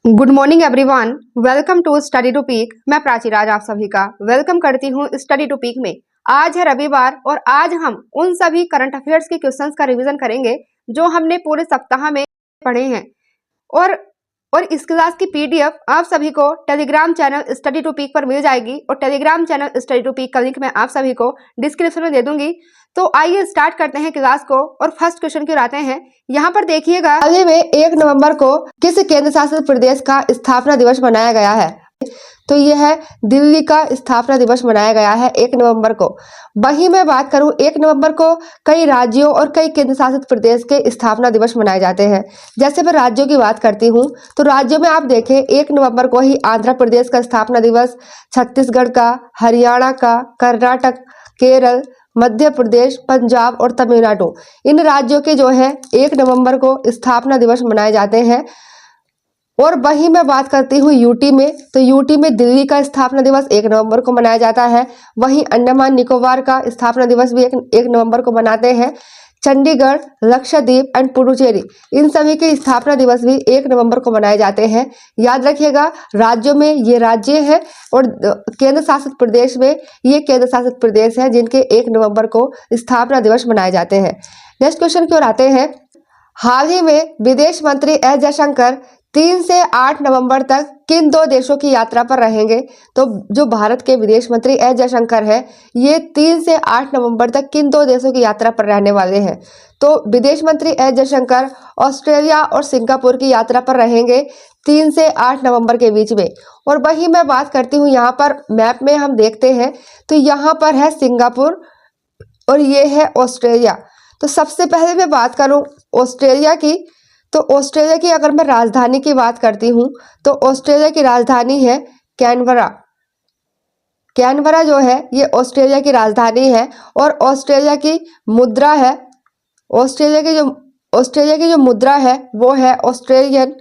Good morning everyone, welcome to study to peak. मैं प्राची राज आप सभी का वेलकम करती हूँ स्टडी टू पीक में। आज है रविवार और आज हम उन सभी करंट अफेयर्स के क्वेश्चंस का रिवीजन करेंगे जो हमने पूरे सप्ताह में पढ़े हैं। और इस क्लास की पीडीएफ आप सभी को Telegram channel study to peak पर मिल जाएगी और Telegram channel study to peak का लिंक मैं आप सभी को डिस्क्रिप्शन में दे दूंगी। तो आइए स्टार्ट करते हैं क्लास को और फर्स्ट क्वेश्चन की ओर आते हैं। यहाँ पर देखिएगा, हाल ही में 1 नवंबर को किस केंद्र शासित प्रदेश का स्थापना दिवस मनाया गया है? तो यह है दिल्ली का स्थापना दिवस मनाया गया है 1 नवंबर को। वहीं मैं बात करूं 1 नवंबर को कई राज्यों और कई केंद्र शासित प्रदेश के स्थापना दिवस मनाए जाते हैं। जैसे मैं राज्यों की बात करती हूं तो राज्यों में आप देखें 1 नवंबर को ही आंध्र प्रदेश का स्थापना दिवस, छत्तीसगढ़ का, हरियाणा का, कर्नाटक, केरल, मध्य प्रदेश, पंजाब और तमिलनाडु, इन राज्यों के जो है 1 नवंबर को स्थापना दिवस मनाए जाते हैं। और वहीं मैं बात करती हूँ यूटी में, तो यूटी में दिल्ली का स्थापना दिवस 1 नवंबर को मनाया जाता है। वहीं अंडमान निकोबार का स्थापना दिवस भी 1 नवंबर को मनाते हैं। चंडीगढ़, लक्षद्वीप एंड पुडुचेरी, इन सभी के स्थापना दिवस भी 1 नवंबर को मनाए जाते हैं। याद रखिएगा, राज्यों में ये राज्य है और केंद्र शासित प्रदेश में ये केंद्र शासित प्रदेश है जिनके 1 नवंबर को स्थापना दिवस मनाए जाते हैं। नेक्स्ट क्वेश्चन की ओर आते हैं। हाल ही में विदेश मंत्री एस जयशंकर 3 से 8 नवंबर तक किन 2 देशों की यात्रा पर रहेंगे? तो जो भारत के विदेश मंत्री एस जयशंकर हैं, ये 3 से 8 नवंबर तक किन 2 देशों की यात्रा पर रहने वाले हैं? तो विदेश मंत्री एस जयशंकर ऑस्ट्रेलिया और सिंगापुर की यात्रा पर रहेंगे 3 से 8 नवंबर के बीच में। और वहीं मैं बात करती हूँ, यहाँ पर मैप में हम देखते हैं तो यहाँ पर है सिंगापुर और ये है ऑस्ट्रेलिया। तो सबसे पहले मैं बात करूँ ऑस्ट्रेलिया की, तो ऑस्ट्रेलिया की अगर मैं राजधानी की बात करती हूँ तो ऑस्ट्रेलिया की राजधानी है कैनबरा। कैनबरा जो है ये ऑस्ट्रेलिया की राजधानी है और ऑस्ट्रेलिया की मुद्रा है, ऑस्ट्रेलिया की जो मुद्रा है वो है ऑस्ट्रेलियन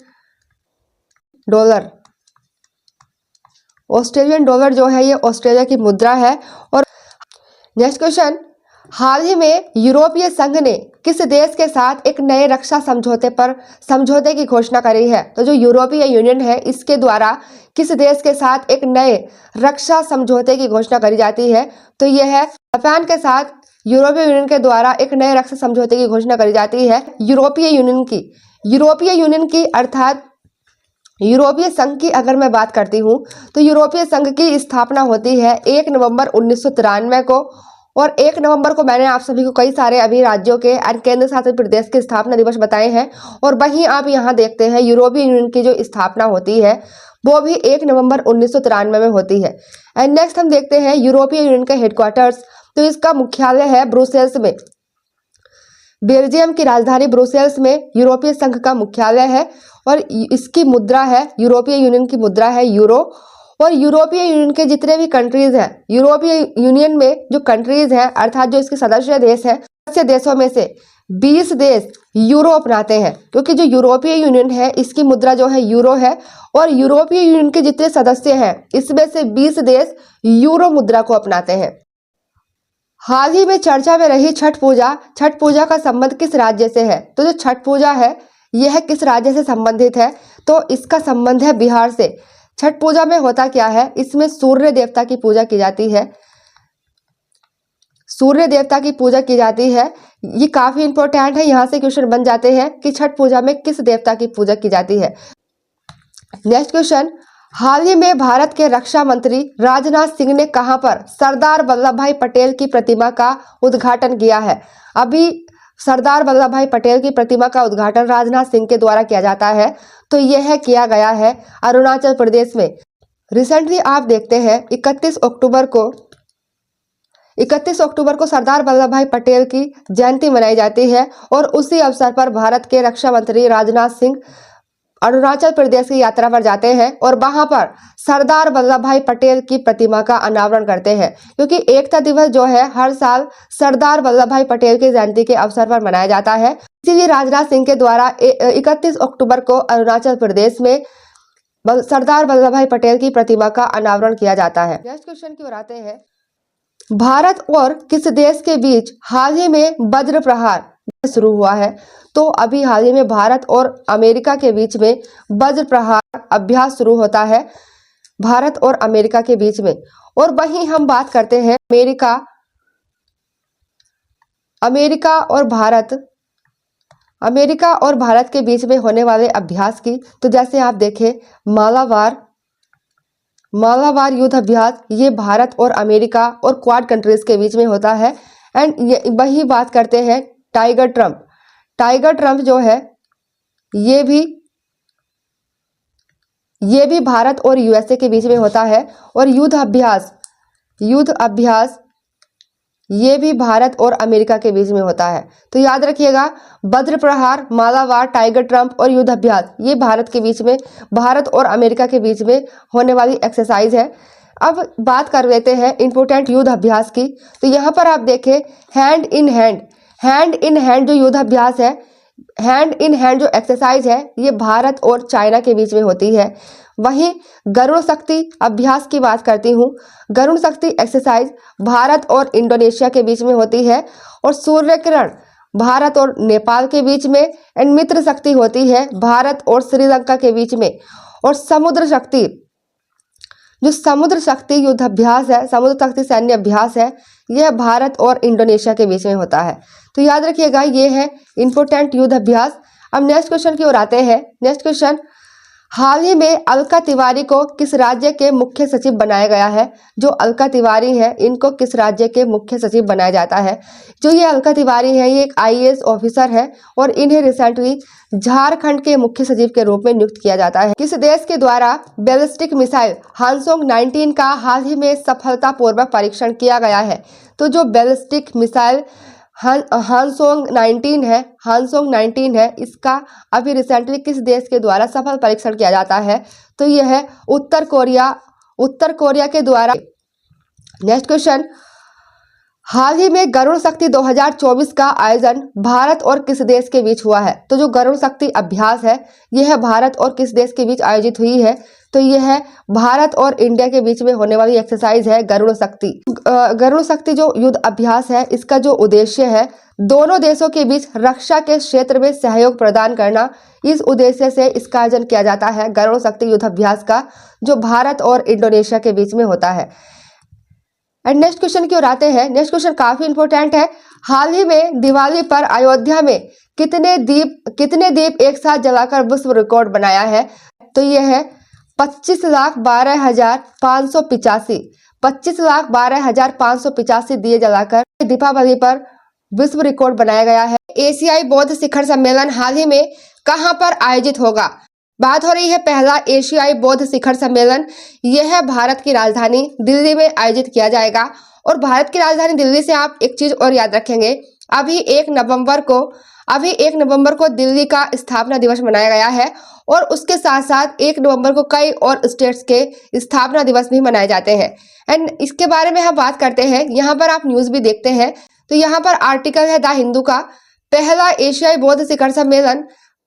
डॉलर। ऑस्ट्रेलियन डॉलर जो है ये ऑस्ट्रेलिया की मुद्रा है। और नेक्स्ट क्वेश्चन, हाल ही में यूरोपीय संघ ने किस देश के साथ एक नए रक्षा समझौते की घोषणा करी है? तो जो यूरोपीय यूनियन है इसके द्वारा किस देश के साथ एक नए रक्षा समझौते की घोषणा करी जाती है? तो यह है जापान के साथ यूरोपीय यूनियन के द्वारा एक नए रक्षा समझौते की घोषणा करी जाती है यूरोपीय यूनियन की अर्थात यूरोपीय संघ की अगर मैं बात करती हूँ तो यूरोपीय संघ की स्थापना होती है 1 नवंबर 1993 को। और 1 नवंबर को मैंने आप सभी को कई सारे अभी राज्यों के और केंद्र शासित प्रदेश के स्थापना दिवस बताए हैं। और वहीं आप यहाँ देखते हैं यूरोपीय यूनियन की जो स्थापना होती है वो भी 1 नवंबर 1993 में होती है। एंड नेक्स्ट हम देखते हैं यूरोपीय यूनियन के हेडक्वार्टर्स, तो इसका मुख्यालय है ब्रुसेल्स में। बेल्जियम की राजधानी ब्रुसेल्स में यूरोपीय संघ का मुख्यालय है और इसकी मुद्रा है, यूरोपीय यूनियन की मुद्रा है यूरो। और यूरोपीय यूनियन के जितने भी कंट्रीज हैं, यूरोपीय यूनियन में जो कंट्रीज हैं अर्थात जो इसके सदस्य देश हैं, सदस्य देशों में से 20 देश यूरो अपनाते हैं, क्योंकि जो यूरोपीय यूनियन है इसकी मुद्रा जो है यूरो है। और यूरोपीय यूनियन के जितने सदस्य हैं इसमें से 20 देश यूरो मुद्रा को अपनाते हैं। हाल ही में चर्चा में रही छठ पूजा का संबंध किस राज्य से है? तो जो छठ पूजा है यह किस राज्य से संबंधित है? तो इसका संबंध है बिहार से। छठ पूजा में होता क्या है, इसमें सूर्य देवता की पूजा की जाती है। सूर्य देवता की पूजा की जाती है, ये काफी इंपॉर्टेंट है। यहाँ से क्वेश्चन बन जाते हैं कि छठ पूजा में किस देवता की पूजा की जाती है। नेक्स्ट क्वेश्चन, हाल ही में भारत के रक्षा मंत्री राजनाथ सिंह ने कहां पर सरदार वल्लभ भाई पटेल की प्रतिमा का उद्घाटन किया है? अभी सरदार वल्लभ भाई पटेल की प्रतिमा का उद्घाटन राजनाथ सिंह के द्वारा किया जाता है, तो यह किया गया है अरुणाचल प्रदेश में। रिसेंटली आप देखते हैं 31 अक्टूबर को सरदार वल्लभ भाई पटेल की जयंती मनाई जाती है और उसी अवसर पर भारत के रक्षा मंत्री राजनाथ सिंह अरुणाचल प्रदेश की यात्रा पर जाते हैं और वहां पर सरदार वल्लभ भाई पटेल की प्रतिमा का अनावरण करते हैं, क्योंकि एकता दिवस जो है हर साल सरदार वल्लभ भाई पटेल की जयंती के अवसर पर मनाया जाता है। इसीलिए राजनाथ सिंह के द्वारा 31 अक्टूबर को अरुणाचल प्रदेश में सरदार वल्लभ भाई पटेल की प्रतिमा का अनावरण किया जाता है। नेक्स्ट क्वेश्चन की ओर आते हैं। भारत और किस देश के बीच हाल ही में वज्र प्रहार शुरू हुआ है। तो अभी हाल ही में भारत और अमेरिका के बीच में वज्र प्रहार अभ्यास शुरू होता है, भारत और अमेरिका के बीच में। और वहीं हम बात करते हैं अमेरिका और भारत के बीच में होने वाले अभ्यास की। तो जैसे आप देखें, मालाबार युद्ध अभ्यास, ये भारत और अमेरिका और क्वाड कंट्रीज के बीच में होता है। एंड वही बात करते हैं टाइगर ट्रंप जो है, ये भी भारत और यूएसए के बीच में होता है। और युद्ध अभ्यास ये भी भारत और अमेरिका के बीच में होता है। तो याद रखिएगा, वज्र प्रहार, मालाबार, टाइगर ट्रंप और युद्ध अभ्यास, ये भारत और अमेरिका के बीच में होने वाली एक्सरसाइज है। अब बात कर लेते हैं इंपोर्टेंट युद्ध अभ्यास की। तो यहाँ पर आप देखें, हैंड इन हैंड जो युद्ध अभ्यास है, हैंड इन हैंड जो एक्सरसाइज है, ये भारत और चाइना के बीच में होती है। वहीं गरुड़ शक्ति अभ्यास की बात करती हूँ। गरुड़ शक्ति एक्सरसाइज भारत और इंडोनेशिया के बीच में होती है। और सूर्य किरण भारत और नेपाल के बीच में। एंड मित्र शक्ति होती है भारत और श्रीलंका के बीच में। और समुद्र शक्ति युद्ध अभ्यास है, समुद्र शक्ति सैन्य अभ्यास है, यह भारत और इंडोनेशिया के बीच में होता है। तो याद रखिएगा, ये है इंपोर्टेंट युद्ध अभ्यास। अब नेक्स्ट क्वेश्चन की ओर आते हैं। नेक्स्ट क्वेश्चन, हाल ही में अलका तिवारी को किस राज्य के मुख्य सचिव बनाया गया है? जो अलका तिवारी है, इनको किस राज्य के मुख्य सचिव बनाया जाता है? जो ये अलका तिवारी है, ये एक आईएएस ऑफिसर है और इन्हें रिसेंटली झारखंड के मुख्य सचिव के रूप में नियुक्त किया जाता है। किस देश के द्वारा बैलिस्टिक मिसाइल हानसोंग 19 का हाल ही में सफलतापूर्वक परीक्षण किया गया है? तो जो बैलिस्टिक मिसाइल हानसोंग 19 है, इसका अभी रिसेंटली किस देश के द्वारा सफल परीक्षण किया जाता है? तो यह है उत्तर कोरिया के द्वारा। नेक्स्ट क्वेश्चन, हाल ही में गरुड़ शक्ति 2024 का आयोजन भारत और किस देश के बीच हुआ है? तो जो गरुड़ शक्ति अभ्यास है, यह भारत और किस देश के बीच आयोजित हुई है? तो यह है भारत और इंडिया के बीच में होने वाली एक्सरसाइज है गरुड़ शक्ति। गरुड़ शक्ति जो युद्ध अभ्यास है, इसका जो उद्देश्य है, दोनों देशों के बीच रक्षा के क्षेत्र में सहयोग प्रदान करना, इस उद्देश्य से इसका आयोजन किया जाता है गरुड़ शक्ति युद्ध अभ्यास का, जो भारत और इंडोनेशिया के बीच में होता है। एंड नेक्स्ट क्वेश्चन की ओर आते हैं। नेक्स्ट क्वेश्चन काफी इंपॉर्टेंट है। हाल ही में दिवाली पर अयोध्या में कितने दीप एक साथ जलाकर विश्व रिकॉर्ड बनाया है? तो यह है 25,12,585 दिए जलाकर दीपावली पर विश्व रिकॉर्ड बनाया गया है। एशियाई बौद्ध शिखर सम्मेलन हाल ही में कहां पर आयोजित होगा? बात हो रही है पहला एशियाई बौद्ध शिखर सम्मेलन, यह भारत की राजधानी दिल्ली में आयोजित किया जाएगा। और भारत की राजधानी दिल्ली से आप एक चीज और याद रखेंगे, अभी 1 नवंबर को दिल्ली का स्थापना दिवस मनाया गया है। और उसके साथ साथ 1 नवंबर को कई और स्टेट्स के स्थापना दिवस भी मनाए जाते हैं। एंड इसके बारे में हम बात करते हैं, यहाँ पर आप न्यूज भी देखते हैं। तो यहाँ पर आर्टिकल है द हिंदू का, पहला एशियाई बौद्ध शिखर सम्मेलन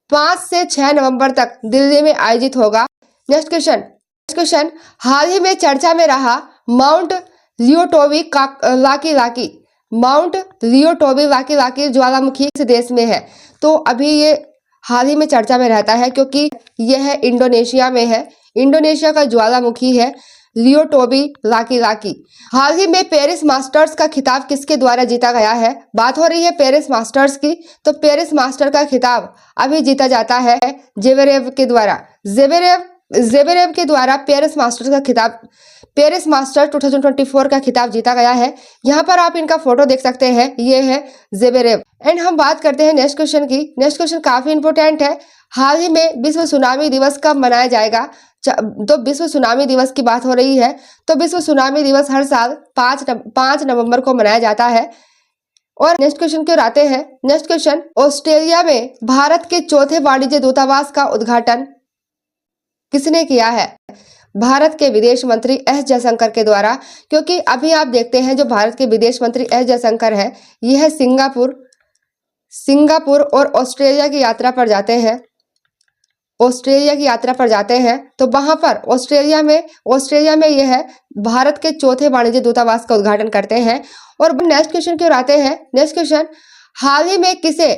5 से 6 नवंबर तक दिल्ली में आयोजित होगा। नेक्स्ट क्वेश्चन, हाल ही में चर्चा में रहा माउंट लियोटोवी लाकी ज्वालामुखी किस देश में है? तो अभी ये हाल ही में चर्चा में रहता है क्योंकि यह इंडोनेशिया में है। इंडोनेशिया का ज्वालामुखी है लियोटोवी लाकी। हाल ही में पेरिस मास्टर्स का खिताब किसके द्वारा जीता गया है? बात हो रही है पेरिस मास्टर्स की। तो पेरिस मास्टर का खिताब अभी जीता जाता है जेवेरेव के द्वारा। जेवेरेव के द्वारा पेरिस मास्टर 2024 का खिताब जीता गया है। यहाँ पर आप इनका फोटो देख सकते हैं, ये है जेवेरेव। एंड हम बात करते हैं नेक्स्ट क्वेश्चन की। नेक्स्ट क्वेश्चन काफी इंपोर्टेंट है। हाल ही में विश्व सुनामी दिवस कब मनाया जाएगा? तो विश्व सुनामी दिवस की बात हो रही है। तो विश्व सुनामी दिवस हर साल 5 नवंबर को मनाया जाता है। और नेक्स्ट क्वेश्चन की ओर आते हैं। नेक्स्ट क्वेश्चन, ऑस्ट्रेलिया में भारत के चौथे वाणिज्य दूतावास का उद्घाटन किसने किया है? भारत के विदेश मंत्री एस जयशंकर के द्वारा। क्योंकि अभी आप देखते हैं जो भारत के विदेश मंत्री एस जयशंकर है, यह सिंगापुर और ऑस्ट्रेलिया की यात्रा पर जाते हैं। तो वहां पर ऑस्ट्रेलिया में यह भारत के चौथे वाणिज्य दूतावास का उद्घाटन करते हैं। और नेक्स्ट क्वेश्चन की ओर आते हैं। नेक्स्ट क्वेश्चन, हाल ही में किसे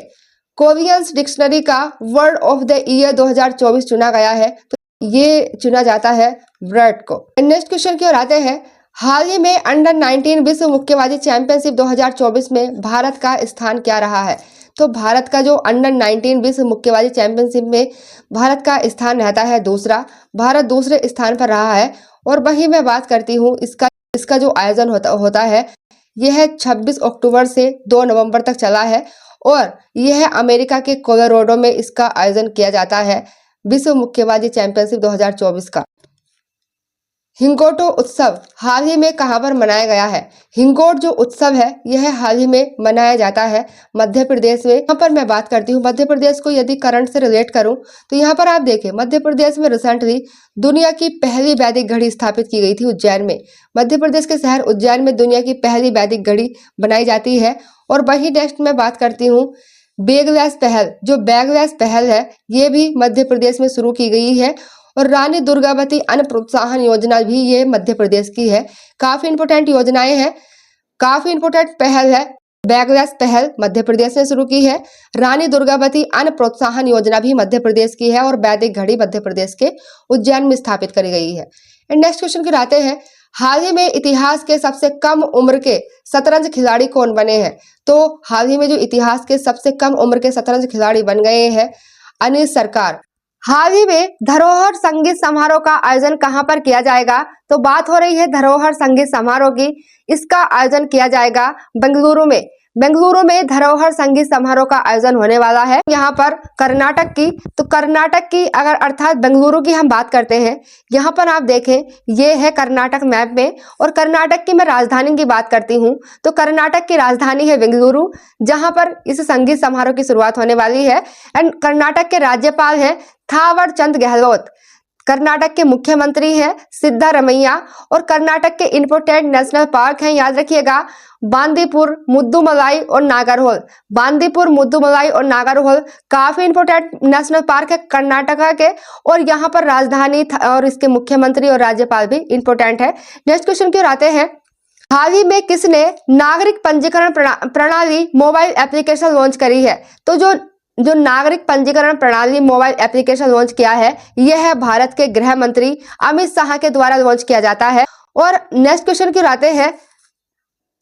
कोवियंस डिक्शनरी का वर्ड ऑफ द ईयर 2024 चुना गया है? तो ये चुना जाता है विराट को। नेक्स्ट क्वेश्चन की ओर आते हैं। हाल ही में अंडर 19 विश्व मुक्केबाजी चैंपियनशिप 2024 में भारत का स्थान क्या रहा है? तो भारत का जो अंडर 19 विश्व मुक्केबाजी चैंपियनशिप में भारत का स्थान रहता है दूसरा। भारत दूसरे स्थान पर रहा है। और वही मैं बात करती हूँ इसका जो आयोजन होता है यह 26 अक्टूबर से 2 नवंबर तक चला है और यह अमेरिका के कोलोराडो में इसका आयोजन किया जाता है विश्व मुक्केबाजी चैंपियनशिप 2024 का। हिंगोटो उत्सव हाल ही में कहां पर मनाया गया है? हिंगोट जो उत्सव है यह हाल ही में मनाया जाता है मध्य प्रदेश में। यहाँ पर मैं बात करती हूँ मध्य प्रदेश को यदि करंट से रिलेट करूँ तो यहाँ पर आप देखें मध्य प्रदेश में रिसेंटली दुनिया की पहली वैदिक घड़ी स्थापित की गई थी उज्जैन में। मध्य प्रदेश के शहर उज्जैन में दुनिया की पहली वैदिक घड़ी बनाई जाती है। और वही नेक्स्ट मैं बात करती हूँ बैगव्यास पहल। जो बैगव्यास पहल है ये भी मध्य प्रदेश में शुरू की गई है। और रानी दुर्गावती अन्न प्रोत्साहन योजना भी ये मध्य प्रदेश की है। काफी इंपोर्टेंट योजनाएं हैं, काफी इंपोर्टेंट पहल है। बैगव्यास पहल मध्य प्रदेश ने शुरू की है। रानी दुर्गावती अन्न प्रोत्साहन योजना भी मध्य प्रदेश की है और वैदिक घड़ी मध्य प्रदेश के उज्जैन में स्थापित करी गई है। नेक्स्ट क्वेश्चन की आते हैं। हाल ही में इतिहास के सबसे कम उम्र के शतरंज खिलाड़ी कौन बने हैं? तो हाल ही में जो इतिहास के सबसे कम उम्र के शतरंज खिलाड़ी बन गए हैं अनीश सरकार। हाल ही में धरोहर संगीत समारोह का आयोजन कहां पर किया जाएगा? तो बात हो रही है धरोहर संगीत समारोह की। इसका आयोजन किया जाएगा बेंगलुरु में। बेंगलुरु में धरोहर संगीत समारोह का आयोजन होने वाला है। यहाँ पर कर्नाटक की, तो कर्नाटक की अगर अर्थात बेंगलुरु की हम बात करते हैं, यहाँ पर आप देखें ये है कर्नाटक मैप में। और कर्नाटक की मैं राजधानी की बात करती हूँ तो कर्नाटक की राजधानी है बेंगलुरु, जहाँ पर इस संगीत समारोह की शुरुआत होने वाली है। एंड कर्नाटक के राज्यपाल हैं थावर चंद गहलोत। कर्नाटक के मुख्यमंत्री हैं सिद्धारमैया। और कर्नाटक के इंपोर्टेंट नेशनल पार्क हैं, याद रखिएगा, बांदीपुर, मुद्दुमलाई और नागरहोल। बांदीपुर, मुद्दुमलाई और नागरहोल काफी इंपोर्टेंट नेशनल पार्क है कर्नाटका के। और यहाँ पर राजधानी और इसके मुख्यमंत्री और राज्यपाल भी इंपोर्टेंट है। नेक्स्ट क्वेश्चन की ओर आते हैं। हाल ही में किसने नागरिक पंजीकरण प्रणाली मोबाइल एप्लीकेशन लॉन्च करी है? तो जो नागरिक पंजीकरण प्रणाली मोबाइल एप्लीकेशन लॉन्च किया है यह है भारत के गृह मंत्री अमित शाह के द्वारा लॉन्च किया जाता है। और नेक्स्ट क्वेश्चन की ओर आते हैं।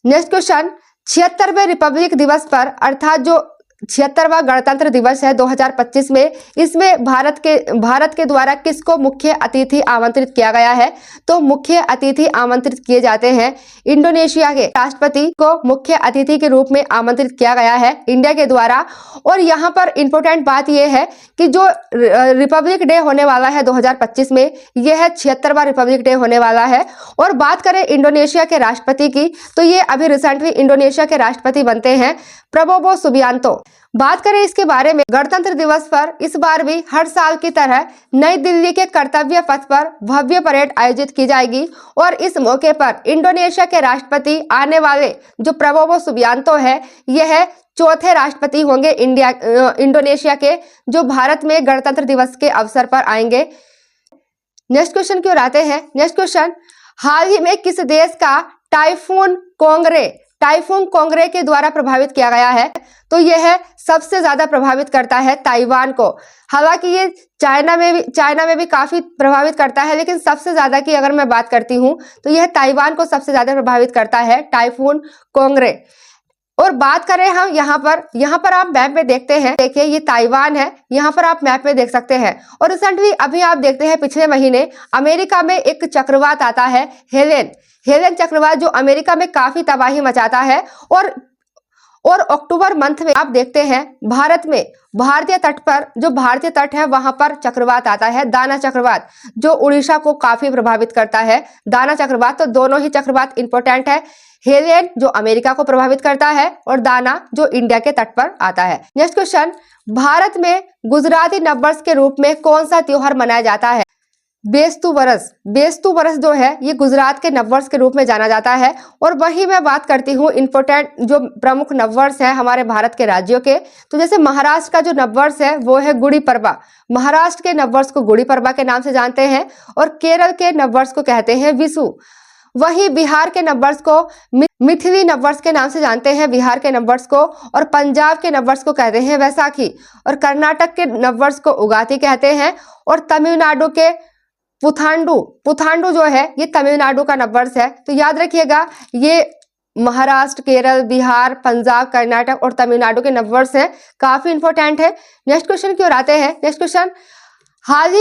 नेक्स्ट क्वेश्चन 76वें रिपब्लिक दिवस पर अर्थात जो 76वां गणतंत्र दिवस है 2025 में, इसमें भारत के द्वारा किसको मुख्य अतिथि आमंत्रित किया गया है? तो मुख्य अतिथि आमंत्रित किए जाते हैं इंडोनेशिया के राष्ट्रपति को मुख्य अतिथि के रूप में आमंत्रित किया गया है इंडिया के द्वारा। और यहाँ पर इंपोर्टेंट बात यह है कि जो रिपब्लिक डे होने वाला है 2025 में, यह 76वां रिपब्लिक डे होने वाला है। और बात करें इंडोनेशिया के राष्ट्रपति की तो ये अभी रिसेंटली इंडोनेशिया के राष्ट्रपति बनते हैं प्रबोवो सुबियांतो। बात करें इसके बारे में, गणतंत्र दिवस पर इस बार भी हर साल की तरह नई दिल्ली के कर्तव्य पथ पर भव्य परेड आयोजित की जाएगी। और इस मौके पर इंडोनेशिया के राष्ट्रपति आने वाले जो प्रबोवो सुबियांतो है, यह चौथे राष्ट्रपति होंगे इंडोनेशिया के, जो भारत में गणतंत्र दिवस के अवसर पर आएंगे। नेक्स्ट क्वेश्चन की ओर आते हैं। नेक्स्ट क्वेश्चन, हाल ही में किस देश का टाइफून कोंगरे के द्वारा प्रभावित किया गया है? तो यह सबसे ज्यादा प्रभावित करता है ताइवान को। हालांकि ये चाइना में भी काफी प्रभावित करता है, लेकिन सबसे ज्यादा की अगर मैं बात करती हूँ तो यह ताइवान को सबसे ज्यादा प्रभावित करता है टाइफून कोंगरे। और बात करें हम यहाँ पर आप मैप में देखते हैं, देखिए ये ताइवान है, यहाँ पर आप मैप में देख सकते हैं। और रिसेंटली अभी आप देखते हैं पिछले महीने अमेरिका में एक चक्रवात आता है हेलेन चक्रवात, जो अमेरिका में काफी तबाही मचाता है। और अक्टूबर मंथ में आप देखते हैं भारत में भारतीय तट पर, जो भारतीय तट है वहां पर चक्रवात आता है दाना चक्रवात, जो उड़ीसा को काफी प्रभावित करता है। दाना चक्रवात, तो दोनों ही चक्रवात इंपॉर्टेंट है। हेलेन जो अमेरिका को प्रभावित करता है और दाना जो इंडिया के तट पर आता है। नेक्स्ट क्वेश्चन, भारत में गुजराती नववर्ष के रूप में कौन सा त्योहार मनाया जाता है? बेस्तु बरस जो है ये गुजरात के नववर्ष के रूप में जाना जाता है। और वही मैं बात करती हूँ इंपोर्टेंट जो प्रमुख नववर्ष है हमारे भारत के राज्यों के। तो जैसे महाराष्ट्र का जो नववर्ष है वो है गुड़ी पड़वा। महाराष्ट्र के नववर्ष को गुड़ी पड़वा के नाम से जानते हैं। और केरल के नववर्ष को कहते हैं विशु। वहीं बिहार के नववर्ष को मिथिली नववर्ष के नाम से जानते हैं बिहार के नववर्ष को, और पंजाब के नववर्ष को कहते हैं वैसाखी, और कर्नाटक के नववर्ष को उगाती कहते हैं, और तमिलनाडु के पुथांडु जो है ये तमिलनाडु का नववर्ष है। तो याद रखिएगा ये महाराष्ट्र, केरल, बिहार, पंजाब, कर्नाटक और तमिलनाडु के नववर्ष है, काफी इंपॉर्टेंट है। नेक्स्ट क्वेश्चन की ओर आते हैं। नेक्स्ट क्वेश्चन, हाल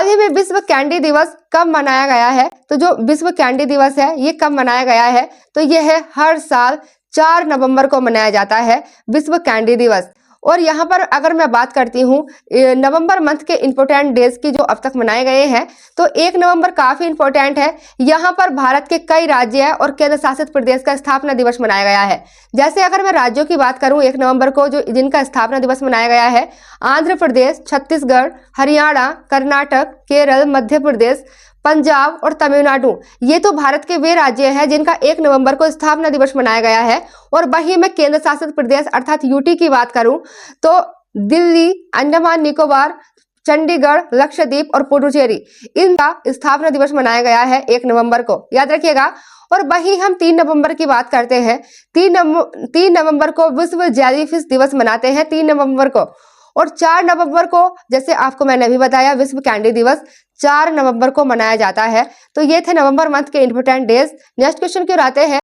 ही में विश्व कैंडी दिवस कब मनाया गया है? तो जो विश्व कैंडी दिवस है ये कब मनाया गया है? तो यह है हर साल 4 नवंबर को मनाया जाता है विश्व कैंडी दिवस। और यहाँ पर अगर मैं बात करती हूँ नवंबर मंथ के इंपॉर्टेंट डेज की जो अब तक मनाए गए हैं, तो 1 नवंबर काफी इंपॉर्टेंट है। यहाँ पर भारत के कई राज्य और केंद्र शासित प्रदेश का स्थापना दिवस मनाया गया है। जैसे अगर मैं राज्यों की बात करूँ 1 नवंबर को जो जिनका स्थापना दिवस मनाया गया है, आंध्र प्रदेश, छत्तीसगढ़, हरियाणा, कर्नाटक, केरल, मध्य प्रदेश, पंजाब और तमिलनाडु, ये तो भारत के वे राज्य हैं जिनका 1 नवंबर को स्थापना दिवस मनाया गया है। और वहीं मैं केंद्र शासित प्रदेश अर्थात यूटी की बात करूं तो दिल्ली, अंडमान निकोबार, चंडीगढ़, लक्षद्वीप और पुडुचेरी, इनका स्थापना दिवस मनाया गया है 1 नवंबर को, याद रखिएगा। और वहीं हम 3 नवंबर की बात करते हैं। 3 नवंबर को विश्व जेलीफिश दिवस मनाते हैं 3 नवंबर को। और 4 नवंबर को जैसे आपको मैंने अभी बताया विश्व कैंडी दिवस 4 नवंबर को मनाया जाता है। तो ये थे नवंबर मंथ के इंपॉर्टेंट डेज। नेक्स्ट क्वेश्चन की ओर आते हैं।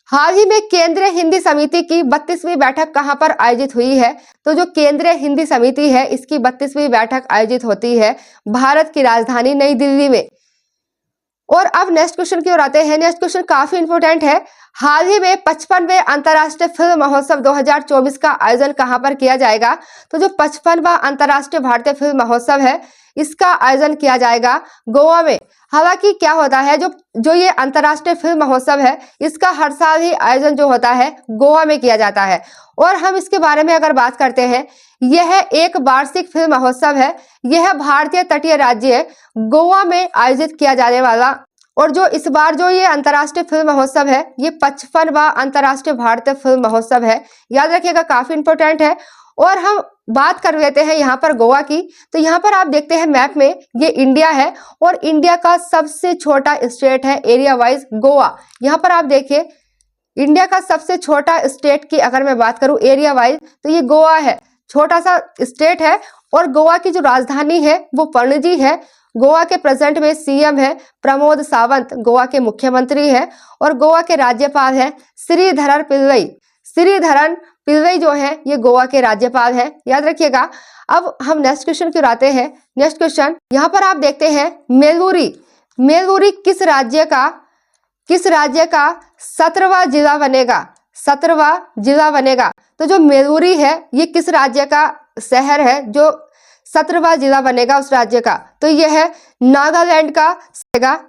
हाल ही में केंद्रीय हिंदी समिति की 32वीं बैठक कहां पर आयोजित हुई है? तो जो केंद्रीय हिंदी समिति है इसकी 32वीं बैठक आयोजित होती है भारत की राजधानी नई दिल्ली में। और अब नेक्स्ट क्वेश्चन की ओर आते हैं। नेक्स्ट क्वेश्चन काफी इंपॉर्टेंट है। हाल ही में 55वें अंतर्राष्ट्रीय फिल्म महोत्सव 2024 का आयोजन कहां पर किया जाएगा? तो जो 55वां अंतर्राष्ट्रीय भारतीय फिल्म महोत्सव है इसका आयोजन किया जाएगा गोवा में। हालांकि क्या होता है जो ये अंतर्राष्ट्रीय फिल्म महोत्सव है इसका हर साल ही आयोजन जो होता है गोवा में किया जाता है। और हम इसके बारे में अगर बात करते हैं, यह एक वार्षिक फिल्म महोत्सव है। यह भारतीय तटीय राज्य गोवा में आयोजित किया जाने वाला, और जो इस बार जो ये अंतर्राष्ट्रीय फिल्म महोत्सव है ये 55वां अंतर्राष्ट्रीय भारतीय फिल्म महोत्सव है, याद रखिएगा, काफी इंपॉर्टेंट है। और हम बात कर लेते हैं यहाँ पर गोवा की। तो यहाँ पर आप देखते हैं मैप में ये इंडिया है और इंडिया का सबसे छोटा स्टेट है एरिया वाइज गोवा। यहाँ पर आप देखिए इंडिया का सबसे छोटा स्टेट की अगर मैं बात करूं एरिया वाइज तो ये गोवा है, छोटा सा स्टेट है। और गोवा की जो राजधानी है वो पणजी है। गोवा के प्रेजेंट में सीएम है प्रमोद सावंत, गोवा के मुख्यमंत्री है। और गोवा के राज्यपाल है श्रीधरन पिल्लई। श्रीधरन पिल्लई जो है ये गोवा के राज्यपाल है, याद रखिएगा। अब हम नेक्स्ट क्वेश्चन की ओर आते हैं। नेक्स्ट क्वेश्चन यहाँ पर आप देखते हैं मेलुरी किस राज्य का 17वां जिला बनेगा? 17वां जिला बनेगा। तो जो मेलुरी है ये किस राज्य का शहर है जो 17वां जिला बनेगा उस राज्य का? तो यह है नागालैंड का।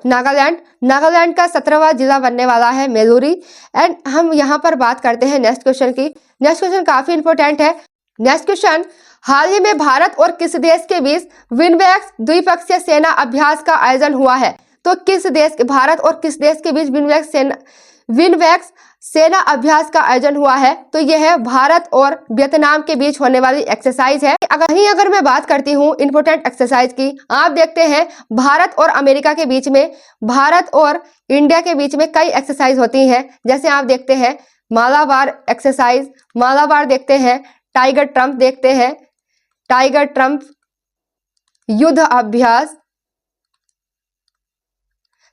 नागालैंड का 17वां जिला बनने वाला है मेलुरी। एंड हम यहाँ पर बात करते हैं नेक्स्ट क्वेश्चन की। नेक्स्ट क्वेश्चन काफी इंपॉर्टेंट है। नेक्स्ट क्वेश्चन, हाल ही में भारत और किस देश के बीच विनवेक्स द्विपक्षीय सेना अभ्यास का आयोजन हुआ है? तो भारत और किस देश के बीच विनवेक्स सेना अभ्यास का आयोजन हुआ है? तो यह है भारत और वियतनाम के बीच होने वाली एक्सरसाइज है। अगर मैं बात करती हूँ इंपॉर्टेंट एक्सरसाइज की, आप देखते हैं भारत और अमेरिका के बीच में, भारत और इंडिया के बीच में कई एक्सरसाइज होती हैं। जैसे आप देखते हैं मालाबार एक्सरसाइज, मालाबार देखते हैं, टाइगर ट्रम्प देखते हैं, टाइगर ट्रम्प युद्ध अभ्यास।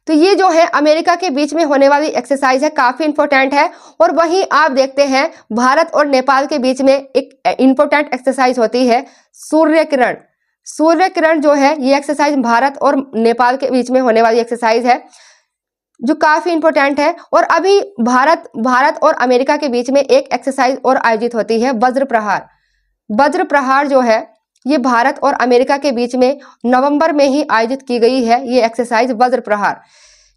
तो ये जो है अमेरिका के बीच में होने वाली एक्सरसाइज है, काफी इंपॉर्टेंट है। और वहीं आप देखते हैं भारत और नेपाल के बीच में एक इंपॉर्टेंट एक्सरसाइज होती है सूर्य किरण जो है ये एक्सरसाइज भारत और नेपाल के बीच में होने वाली एक्सरसाइज है जो काफी इंपॉर्टेंट है। और अभी भारत और अमेरिका के बीच में एक एक्सरसाइज और आयोजित होती है वज्र प्रहार जो है ये भारत और अमेरिका के बीच में नवंबर में ही आयोजित की गई है ये एक्सरसाइज वज्र प्रहार।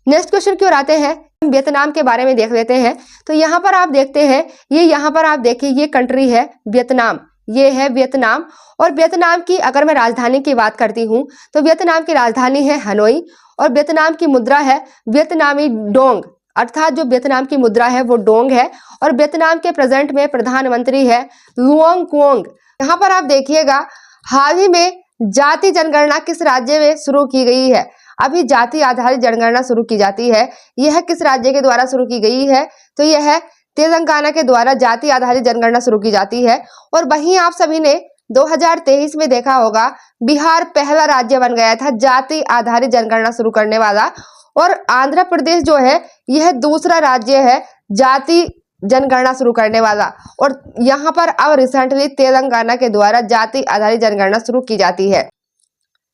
नेक्स्ट क्वेश्चन की ओर आते हैं, वियतनाम के बारे में देख लेते हैं। तो यहाँ पर आप देखते हैं यहाँ पर आप देखिए ये कंट्री है वियतनाम, ये है वियतनाम। और वियतनाम की अगर मैं राजधानी की बात करती हूँ तो वियतनाम की राजधानी है हनोई और वियतनाम की मुद्रा है वियतनामी डोंग, अर्थात जो वियतनाम की मुद्रा है वो डोंग है। और वियतनाम के प्रेजेंट में प्रधानमंत्री है लुओंग क्वोंग। यहाँ पर आप देखिएगा हाल ही में जाति जनगणना किस राज्य में शुरू की गई है? अभी जाति आधारित जनगणना शुरू की जाती है। यह किस राज्य के द्वारा शुरू की गई है? तो यह तेलंगाना के द्वारा जाति आधारित जनगणना शुरू की जाती है। और वहीं आप सभी ने 2023 में देखा होगा, बिहार पहला राज्य बन गया था जाति आधारित जनगणना शुरू करने वाला, और आंध्र प्रदेश जो है यह दूसरा राज्य है जाति जनगणना शुरू करने वाला। और यहाँ पर अब रिसेंटली तेलंगाना के द्वारा जाति आधारित जनगणना शुरू की जाती है।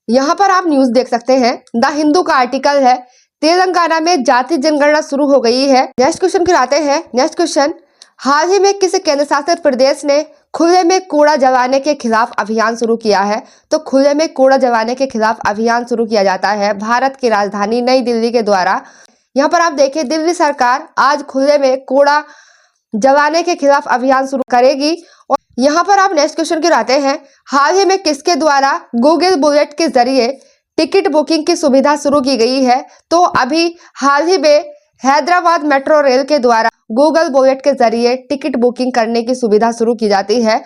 यहाँ पर आप न्यूज देख सकते हैं, द हिंदू का आर्टिकल है, तेलंगाना में जाति जनगणना शुरू हो गई है। नेक्स्ट क्वेश्चन की आते हैं। नेक्स्ट क्वेश्चन, हाल ही में किस केंद्र शासित प्रदेश ने खुले में कूड़ा जलाने के खिलाफ अभियान शुरू किया है? तो खुले में कूड़ा जलाने के खिलाफ अभियान शुरू किया जाता है भारत की राजधानी नई दिल्ली के द्वारा। यहाँ पर आप देखिए, दिल्ली सरकार आज खुले में कूड़ा जलाने के खिलाफ अभियान शुरू करेगी। और यहाँ पर आप नेक्स्ट क्वेश्चन की आते हैं, हाल ही में किसके द्वारा गूगल बुलेट के जरिए टिकट बुकिंग की सुविधा शुरू की गई है? तो अभी हाल ही में हैदराबाद मेट्रो रेल के द्वारा गूगल बुलेट के जरिए टिकट बुकिंग करने की सुविधा शुरू की जाती है।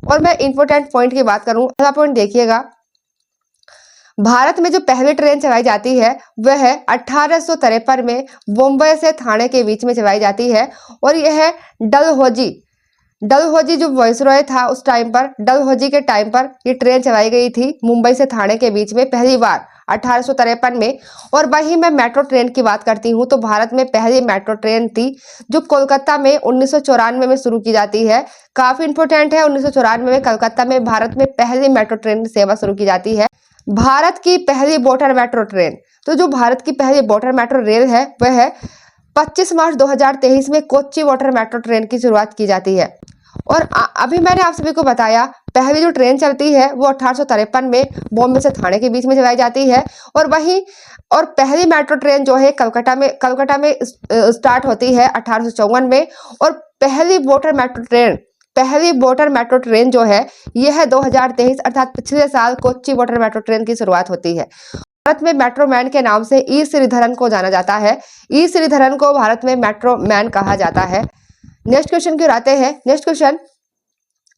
और मैं इंपॉर्टेंट पॉइंट की बात करूं, पहला पॉइंट देखिएगा, भारत में जो पहली ट्रेन चलाई जाती है वह 1853 में मुंबई से ठाणे के बीच में चलाई जाती है। और यह डलहौजी जो वायसरॉय था उस टाइम पर, डलहौजी के टाइम पर ये ट्रेन चलाई गई थी मुंबई से ठाणे के बीच में पहली बार 1853 में। और वहीं मैं मेट्रो ट्रेन की बात करती हूँ तो भारत में पहली मेट्रो ट्रेन थी जो कोलकाता में 1994 में शुरू की जाती है। काफी इंपॉर्टेंट है, 1994 में कलकत्ता में भारत में पहली मेट्रो ट्रेन की सेवा शुरू की जाती है। भारत की पहली वाटर मेट्रो ट्रेन, तो जो भारत की पहली वाटर मेट्रो रेल है वह है 25 मार्च 2023 में कोच्चि वाटर मेट्रो ट्रेन की शुरुआत की जाती है। और अभी मैंने आप सभी को बताया, पहली जो ट्रेन चलती है वो 1853 में बॉम्बे से ठाणे के बीच में चलाई जाती है। और पहली मेट्रो ट्रेन जो है कलकत्ता में स्टार्ट होती है 1854 में। और पहली वाटर मेट्रो ट्रेन जो है यह 2023 अर्थात पिछले साल कोच्चि वाटर मेट्रो ट्रेन की शुरुआत होती है। भारत में मेट्रो मैन के नाम से ई श्रीधरन को जाना जाता है। ई श्रीधरन को भारत में मेट्रो मैन कहा जाता है। नेक्स्ट क्वेश्चन की आते हैं। नेक्स्ट क्वेश्चन,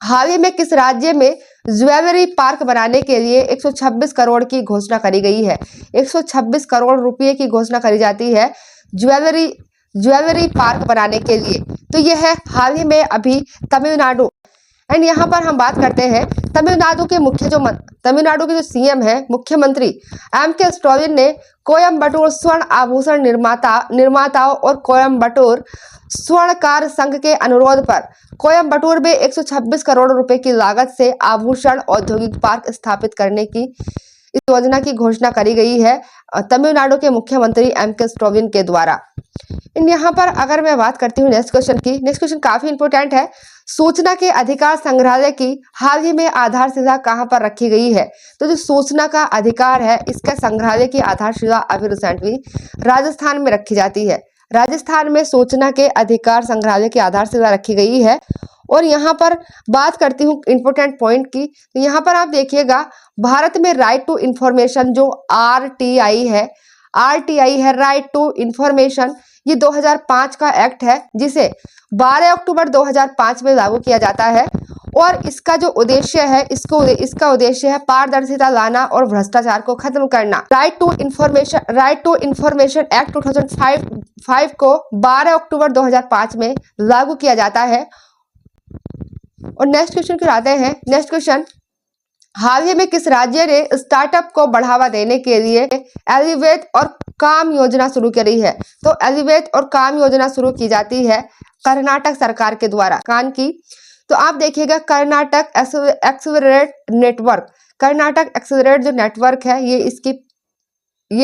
हाल ही में किस राज्य में ज्वेलरी पार्क बनाने के लिए 126 करोड़ की घोषणा करी गई है? 126 करोड़ रुपए की घोषणा करी जाती है ज्वेलरी पार्क बनाने के लिए। तो यह है हाल ही में अभी तमिलनाडु। एंड यहाँ पर हम बात करते हैं तमिलनाडु के जो सीएम है, मुख्यमंत्री एम.के. स्टालिन ने कोयम्बटूर स्वर्ण आभूषण निर्माताओं और कोयम्बटूर स्वर्णकार संघ के अनुरोध पर कोयम्बटूर में 126 करोड़ रुपए की लागत से आभूषण औद्योगिक पार्क स्थापित करने की इस योजना की घोषणा करी गई है तमिलनाडु के मुख्यमंत्री एम.के. स्टालिन के द्वारा। यहाँ पर अगर मैं बात करती हूँ नेक्स्ट क्वेश्चन की, नेक्स्ट क्वेश्चन काफी इंपोर्टेंट है। सूचना के अधिकार संग्रहालय की हाल ही में आधारशिला कहाँ पर रखी गई है? तो जो सूचना का अधिकार है इसका संग्रहालय की आधारशिला अभी रिसेंटली राजस्थान में रखी जाती है। राजस्थान में सूचना के अधिकार संग्रहालय की आधारशिला रखी गई है। और यहाँ पर बात करती हूँ इंपोर्टेंट पॉइंट की, तो यहाँ पर आप देखिएगा, भारत में राइट टू इंफॉर्मेशन जो आरटीआई है राइट टू इंफॉर्मेशन, ये 2005 का एक्ट है जिसे 12 अक्टूबर 2005 में लागू किया जाता है। और इसका जो उद्देश्य है इसका उद्देश्य है पारदर्शिता लाना और भ्रष्टाचार को खत्म करना। राइट टू इंफॉर्मेशन एक्ट 2005 को 12 अक्टूबर 2005 में लागू किया जाता है। और नेक्स्ट क्वेश्चन की आते हैं। नेक्स्ट क्वेश्चन, हाल ही में किस राज्य ने स्टार्टअप को बढ़ावा देने के लिए एलिवेट और काम योजना शुरू करी है? तो एलिवेट और काम योजना शुरू की जाती है कर्नाटक सरकार के द्वारा। तो आप देखिएगा, Karnataka accelerate network, Karnataka accelerate जो नेटवर्क है ये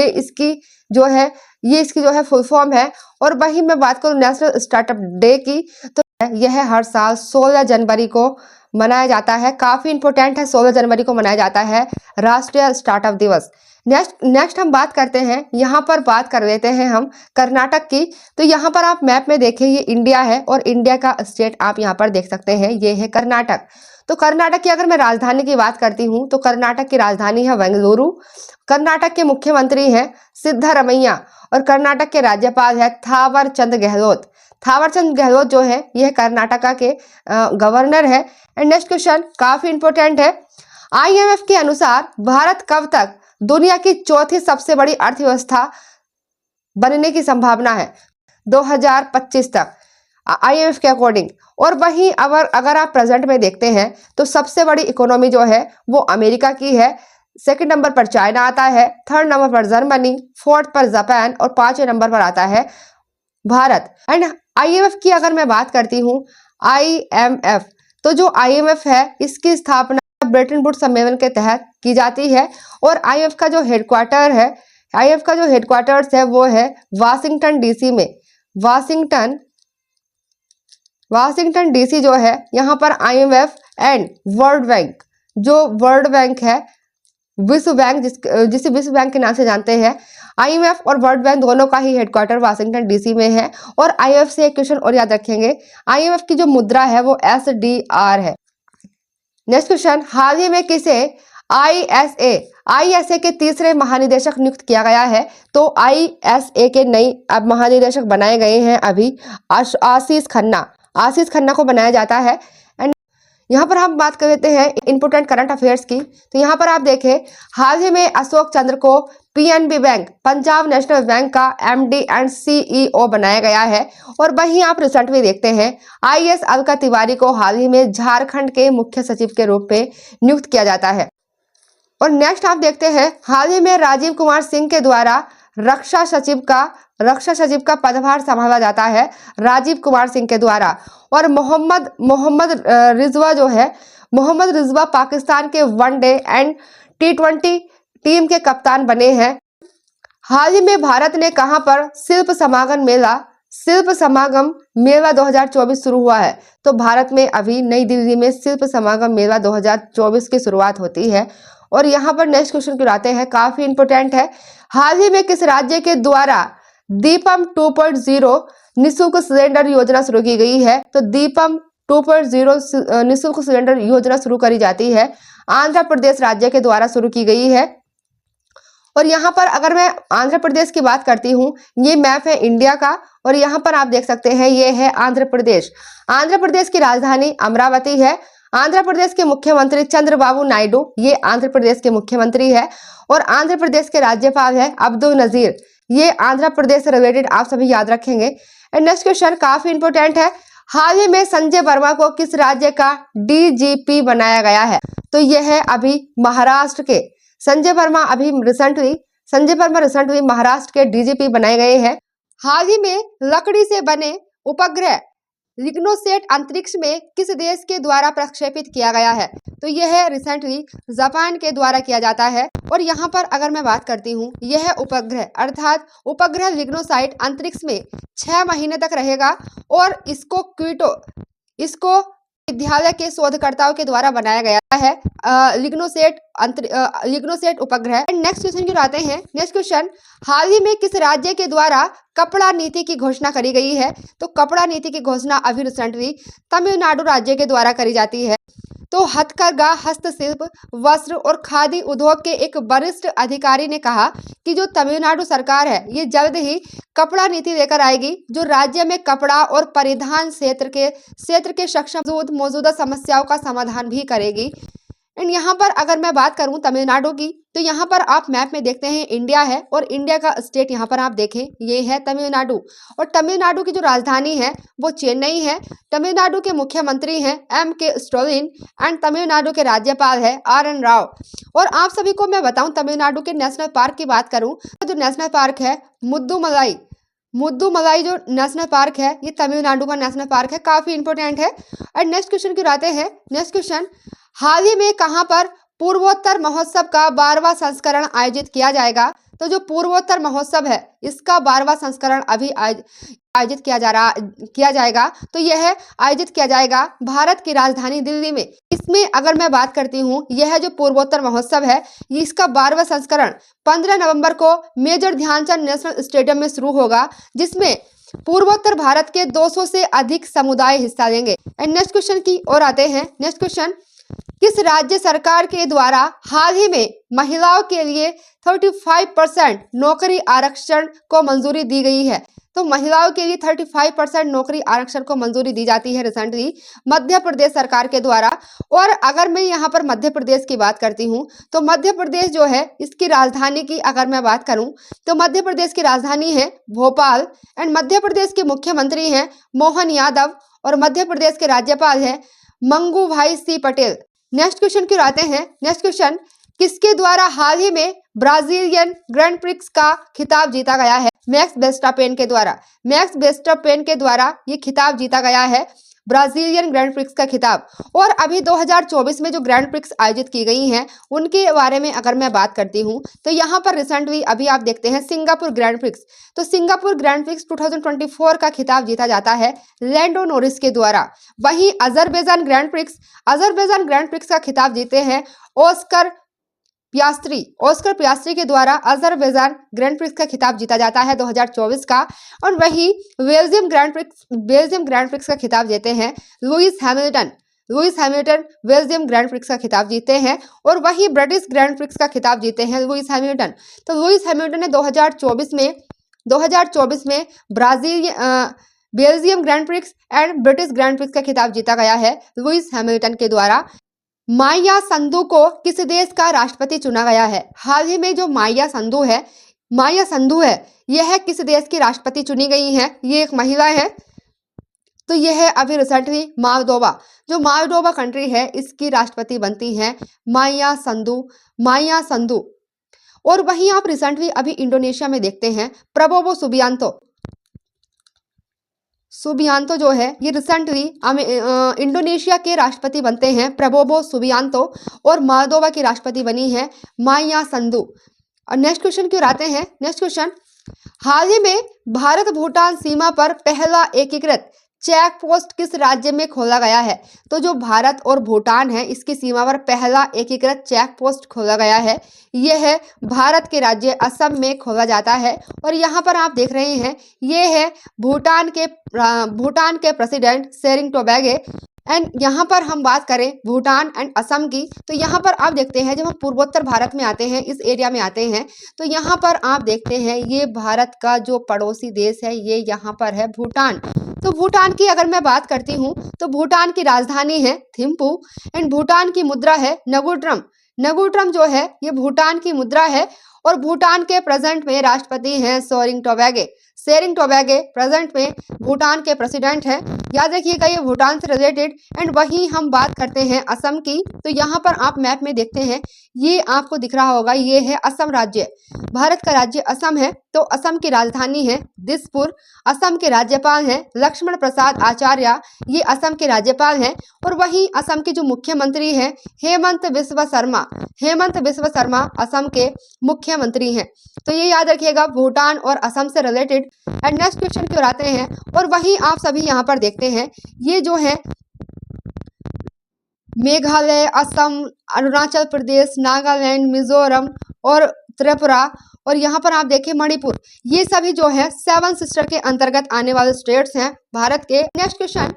इसकी जो है फुल फॉर्म है। और वही मैं बात करूं नेशनल स्टार्टअप डे की, तो यह हर साल 16 जनवरी को मनाया जाता है। काफी इंपोर्टेंट है, 16 जनवरी को मनाया जाता है राष्ट्रीय स्टार्टअप दिवस। नेक्स्ट हम बात करते हैं, यहाँ पर बात कर लेते हैं हम कर्नाटक की। तो यहाँ पर आप मैप में देखें, ये इंडिया है और इंडिया का स्टेट आप यहाँ पर देख सकते हैं, ये है कर्नाटक। तो कर्नाटक की अगर मैं राजधानी की बात करती हूँ तो कर्नाटक की राजधानी है बेंगलुरु। कर्नाटक के मुख्यमंत्री हैं सिद्धारमैया और कर्नाटक के राज्यपाल है थावरचंद गहलोत जो है यह कर्नाटका के गवर्नर है। एंड नेक्स्ट क्वेश्चन काफी इंपोर्टेंट है, IMF के अनुसार भारत कब तक दुनिया की चौथी सबसे बड़ी अर्थव्यवस्था बनने की संभावना है 2025 तक आईएमएफ के अकॉर्डिंग। और वहीं अगर आप प्रेजेंट में देखते हैं तो सबसे बड़ी इकोनॉमी जो है वो अमेरिका की है, सेकंड नंबर पर चाइना आता है, थर्ड नंबर पर जर्मनी, फोर्थ पर जापान और पांचवें नंबर पर आता है भारत। एंड आईएमएफ की अगर मैं बात करती हूँ, आईएमएफ, तो जो आईएमएफ है इसकी स्थापना ब्रेटन वुड्स सम्मेलन के तहत की जाती है। और आईएमएफ का जो हेडक्वार्टर है, आईएमएफ का जो हेडक्वार्टर्स है वो है वाशिंगटन डीसी में। वाशिंगटन डीसी जो है, यहाँ पर आईएमएफ एंड वर्ल्ड बैंक, जो वर्ल्ड बैंक है, विश्व बैंक जिसे विश्व बैंक के नाम से जानते हैं, आईएमएफ और वर्ल्ड बैंक दोनों का ही हेडक्वार्टर वाशिंगटन डीसी में है। और आईएमएफ से एक क्वेश्चन और याद रखेंगे, आईएमएफ की जो मुद्रा है वो एसडीआर है। नेक्स्ट क्वेश्चन, हाल ही में किसे आईएसए के तीसरे महानिदेशक नियुक्त किया गया है? तो आईएसए के नए अब महानिदेशक बनाए गए हैं अभी आशीष खन्ना को बनाया जाता है। एंड यहाँ पर हम बात कर लेते हैं इंपोर्टेंट करंट अफेयर्स की। तो यहाँ पर आप देखें, हाल ही में अशोक चंद्र को PNB bank, Punjab national bank का एमडी एंड सीईओ बनाया गया है। और वहीं आप रिसेंट में देखते हैं, आईएएस अलका तिवारी को हाल ही में झारखंड के मुख्य सचिव के रूप में नियुक्त किया जाता है। और नेक्स्ट आप देखते हैं, हाल ही में राजीव कुमार सिंह के द्वारा रक्षा सचिव का पदभार संभाला जाता है, राजीव कुमार सिंह के द्वारा। और मोहम्मद रिजवा पाकिस्तान के वनडे एंड T20 टीम के कप्तान बने हैं। हाल ही में भारत ने कहां पर शिल्प समागम मेला 2024 शुरू हुआ है? तो भारत में अभी नई दिल्ली में शिल्प समागम मेला 2024 की शुरुआत होती है। और यहाँ पर नेक्स्ट क्वेश्चन क्यों आते हैं, काफी इंपोर्टेंट है, हाल ही में किस राज्य के द्वारा दीपम 2.0 निःशुल्क सिलेंडर योजना शुरू की गई है? तो दीपम 2.0 निःशुल्क सिलेंडर योजना शुरू करी जाती है, आंध्र प्रदेश राज्य के द्वारा शुरू की गई है। और यहाँ पर अगर मैं आंध्र प्रदेश की बात करती हूँ, ये मैप है इंडिया का, और यहाँ पर आप देख सकते हैं ये है आंध्र प्रदेश। आंध्र प्रदेश की राजधानी अमरावती है। आंध्र प्रदेश के मुख्यमंत्री चंद्रबाबू नायडू, ये आंध्र प्रदेश के मुख्यमंत्री है। और आंध्र प्रदेश के राज्यपाल है अब्दुल नजीर, ये आंध्र प्रदेश से रिलेटेड आप सभी याद रखेंगे। एंड नेक्स्ट क्वेश्चन काफी इंपोर्टेंट है, हाल ही में संजय वर्मा को किस राज्य का डीजीपी बनाया गया है? तो यह है अभी महाराष्ट्र के संजय वर्मा रिसेंटली महाराष्ट्र के डीजीपी बनाए गए हैं। हाल ही में लकड़ी से बने उपग्रह लिग्नोसेट अंतरिक्ष में किस देश के द्वारा प्रक्षेपित किया गया है? तो यह रिसेंटली जापान के द्वारा किया जाता है। और यहाँ पर अगर मैं बात करती हूँ, यह उपग्रह अर्थात उपग्रह लिग्नोसाइट अंतरिक्ष में 6 महीने तक रहेगा। और इसको विद्यालय के शोधकर्ताओं के द्वारा बनाया गया है, लिग्नोसेट उपग्रह। नेक्स्ट क्वेश्चन की आते हैं। नेक्स्ट क्वेश्चन, हाल ही में किस राज्य के द्वारा कपड़ा नीति की घोषणा करी गई है? तो कपड़ा नीति की घोषणा अभी रिसेंटली तमिलनाडु राज्य के द्वारा करी जाती है। तो हथकरघा, हस्तशिल्प, वस्त्र और खादी उद्योग के एक वरिष्ठ अधिकारी ने कहा कि जो तमिलनाडु सरकार है ये जल्द ही कपड़ा नीति लेकर आएगी, जो राज्य में कपड़ा और परिधान क्षेत्र के सक्षम मौजूदा समस्याओं का समाधान भी करेगी। एंड यहाँ पर अगर मैं बात करूँ तमिलनाडु की, तो यहाँ पर आप मैप में देखते हैं इंडिया है, और इंडिया का स्टेट यहाँ पर आप देखें ये है तमिलनाडु। और तमिलनाडु की जो राजधानी है वो चेन्नई है। तमिलनाडु के मुख्यमंत्री हैं M.K. स्टालिन एंड तमिलनाडु के राज्यपाल है R.N. राव। और आप सभी को मैं बताऊं, तमिलनाडु के नेशनल पार्क की बात करूं, जो नेशनल पार्क है मुद्दुमलाई जो नेशनल पार्क है ये तमिलनाडु का नेशनल पार्क है, काफी इंपोर्टेंट है। एंड नेक्स्ट क्वेश्चन की आते हैं। नेक्स्ट क्वेश्चन, हाल ही में कहां पर पूर्वोत्तर महोत्सव का 12वां संस्करण आयोजित किया जाएगा? तो जो पूर्वोत्तर महोत्सव है इसका 12वां संस्करण अभी आयोजित किया जाएगा। तो यह आयोजित किया जाएगा भारत की राजधानी दिल्ली में। इसमें अगर मैं बात करती हूँ, यह जो पूर्वोत्तर महोत्सव है इसका 12वां संस्करण 15 नवंबर को मेजर ध्यानचंद नेशनल स्टेडियम में शुरू होगा, जिसमें पूर्वोत्तर भारत के 200 से अधिक समुदाय हिस्सा लेंगे। एंड नेक्स्ट क्वेश्चन की ओर आते हैं। नेक्स्ट क्वेश्चन, किस राज्य सरकार के द्वारा हाल ही में महिलाओं के लिए 35% नौकरी आरक्षण को मंजूरी दी गई है? तो महिलाओं के लिए 35% नौकरी आरक्षण को मंजूरी दी जाती है रिसेंटली मध्य प्रदेश सरकार के द्वारा। और अगर मैं यहाँ पर मध्य प्रदेश की बात करती हूँ तो मध्य प्रदेश जो है इसकी राजधानी की अगर मैं बात करूँ तो मध्य प्रदेश की राजधानी है भोपाल एंड मध्य प्रदेश के मुख्यमंत्री हैं मोहन यादव और मध्य प्रदेश के राज्यपाल हैं मंगू भाई सी पटेल। नेक्स्ट क्वेश्चन की ओर आते हैं। नेक्स्ट क्वेश्चन, किसके द्वारा हाल ही में ब्राजीलियन ग्रैंड प्रिक्स का खिताब जीता गया है? मैक्स वेस्टरपेन के द्वारा। मैक्स वेस्टरपेन के द्वारा ये खिताब जीता गया है ब्राजीलियन ग्रैंड प्रिक्स का खिताब। और अभी 2024 में जो ग्रैंड प्रिक्स आयोजित की गई हैं उनके बारे में अगर मैं बात करती हूं तो यहाँ पर रिसेंटली अभी आप देखते हैं सिंगापुर ग्रैंड प्रिक्स। तो सिंगापुर ग्रैंड प्रिक्स 2024 का खिताब जीता जाता है लैंडो नोरिस के द्वारा। वहीं अजरबैजान ग्रैंड प्रिक्स का खिताब जीते हैं ऑस्कर पियास्ट्री के द्वारा। अजरबैजान ग्रैंड प्रिक्स का खिताब जीता जाता है 2024 का। और वही बेल्जियम ग्रैंड प्रिक्स का खिताब जीते हैं Lewis Hamilton Belgium grand prix का खिताब जीते हैं। और वही ब्रिटिश ग्रैंड प्रिक्स का खिताब जीते हैं लुइस हैमिल्टन। तो लुइस हैमिल्टन ने 2024 में Belgium grand prix and British grand prix का खिताब जीता गया है लुइस हैमिल्टन के द्वारा। माया संधू को किस देश का राष्ट्रपति चुना गया है? हाल ही में जो माया संधू है यह किस देश की राष्ट्रपति चुनी गई है? ये एक महिला है। तो यह है अभी रिसेंटली मालदोवा कंट्री है इसकी राष्ट्रपति बनती हैं माया संधू। और वहीं आप रिसेंटली अभी इंडोनेशिया में देखते हैं प्रबोवो सुबियांतो जो है ये रिसेंटली इंडोनेशिया के राष्ट्रपति बनते हैं प्रबोवो सुबियांतो। और मालदोवा की राष्ट्रपति बनी है माया संधू। और नेक्स्ट क्वेश्चन की ओर आते हैं। नेक्स्ट क्वेश्चन, हाल ही में भारत भूटान सीमा पर पहला एकीकृत चेक पोस्ट किस राज्य में खोला गया है? तो जो भारत और भूटान है इसकी सीमा पर पहला एकीकृत चेक पोस्ट खोला गया है। यह है भारत के राज्य असम में खोला जाता है। और यहाँ पर आप देख रहे हैं ये है भूटान के प्रेसिडेंट शेरिंग टोबैगे। एंड यहाँ पर हम बात करें भूटान एंड असम की तो यहाँ पर आप देखते हैं जब हम पूर्वोत्तर भारत में आते हैं इस एरिया में आते हैं तो यहाँ पर आप देखते हैं ये भारत का जो पड़ोसी देश है ये यहाँ पर है भूटान। तो भूटान की अगर मैं बात करती हूँ तो भूटान की राजधानी है थिम्पू एंड भूटान की मुद्रा है नगुट्रम जो है ये भूटान की मुद्रा है। और भूटान के प्रेजेंट में राष्ट्रपति हैं शेरिंग टोबैगे प्रेजेंट में भूटान के प्रेसिडेंट हैं। याद रखिएगा ये भूटान से रिलेटेड। एंड वहीं हम बात करते हैं असम की तो यहाँ पर आप मैप में देखते हैं ये आपको दिख रहा होगा ये है असम राज्य। भारत का राज्य असम है। तो असम की राजधानी है दिसपुर। असम के राज्यपाल हैं लक्ष्मण प्रसाद आचार्य, ये असम के राज्यपाल हैं। और वहीं असम के जो मुख्यमंत्री हैं हेमंत बिस्वा शर्मा असम के मुख्यमंत्री हैं। तो ये याद रखिएगा भूटान और असम से रिलेटेड। एंड नेक्स्ट क्वेश्चन की ओर आते हैं। और वहीं आप सभी यहाँ पर देखते हैं ये जो है मेघालय, असम, अरुणाचल प्रदेश, नागालैंड, मिजोरम और त्रिपुरा और यहाँ पर आप देखें मणिपुर, ये सभी जो है 7 सिस्टर के अंतर्गत आने वाले स्टेट्स हैं भारत के। नेक्स्ट क्वेश्चन,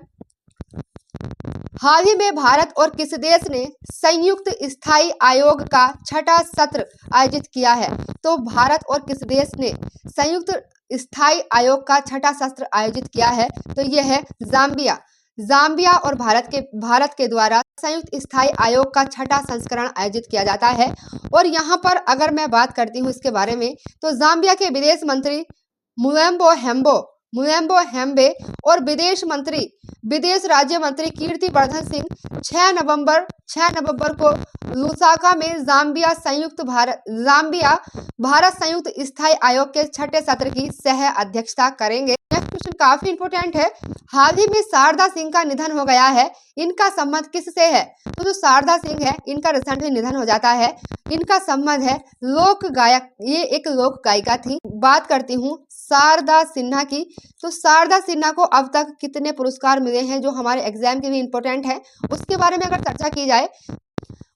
हाल ही में भारत और किस देश ने संयुक्त स्थायी आयोग का 6वां सत्र आयोजित किया है? तो भारत और किस देश ने संयुक्त स्थायी आयोग का 6वां सत्र आयोजित किया है? तो यह है जाम्बिया और भारत के द्वारा संयुक्त स्थायी आयोग का 6वां संस्करण आयोजित किया जाता है। और यहाँ पर अगर मैं बात करती हूँ इसके बारे में तो जाम्बिया के विदेश मंत्री मुलेम्बो हेम्बे और विदेश राज्य मंत्री कीर्तिवर्धन सिंह 6 नवंबर को लुसाका में जाम्बिया भारत संयुक्त स्थायी आयोग के 6ठे सत्र की सह अध्यक्षता करेंगे। नेक्स्ट क्वेश्चन काफी इंपोर्टेंट है। हाल ही में शारदा सिंह का निधन हो गया है, इनका संबंध किससे है? तो जो शारदा सिंह है इनका रिसेंटली निधन हो जाता है। इनका संबंध है लोक गायक, ये एक लोक गायिका थी। बात करती हूँ शारदा सिन्हा की। तो शारदा सिन्हा को अब तक कितने पुरस्कार मिले हैं जो हमारे एग्जाम के लिए इंपॉर्टेंट है उसके बारे में अगर चर्चा की जाए।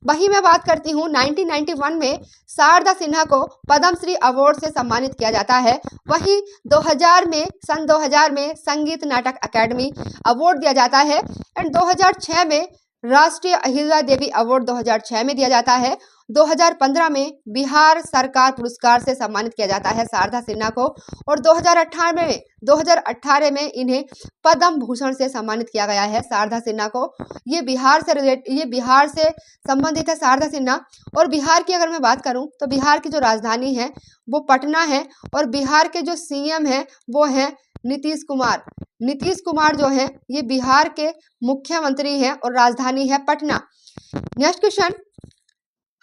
वही मैं बात करती हूँ 1991 में शारदा सिन्हा को पद्मश्री अवार्ड से सम्मानित किया जाता है। वहीं सन 2000 में संगीत नाटक अकादमी अवार्ड दिया जाता है। एंड 2006 में राष्ट्रीय अहिल्या देवी अवार्ड 2006 में दिया जाता है। 2015 में बिहार सरकार पुरस्कार से सम्मानित किया जाता है शारदा सिन्हा को, और 2018 में इन्हें पद्म भूषण से सम्मानित किया गया है शारदा सिन्हा को। ये बिहार से संबंधित है शारदा सिन्हा। और बिहार की अगर मैं बात करूं तो बिहार की जो राजधानी है वो पटना है, और बिहार के जो सीएम है वो है नीतीश कुमार। नीतीश कुमार जो है ये बिहार के मुख्यमंत्री हैं और राजधानी है पटना। नेक्स्ट क्वेश्चन,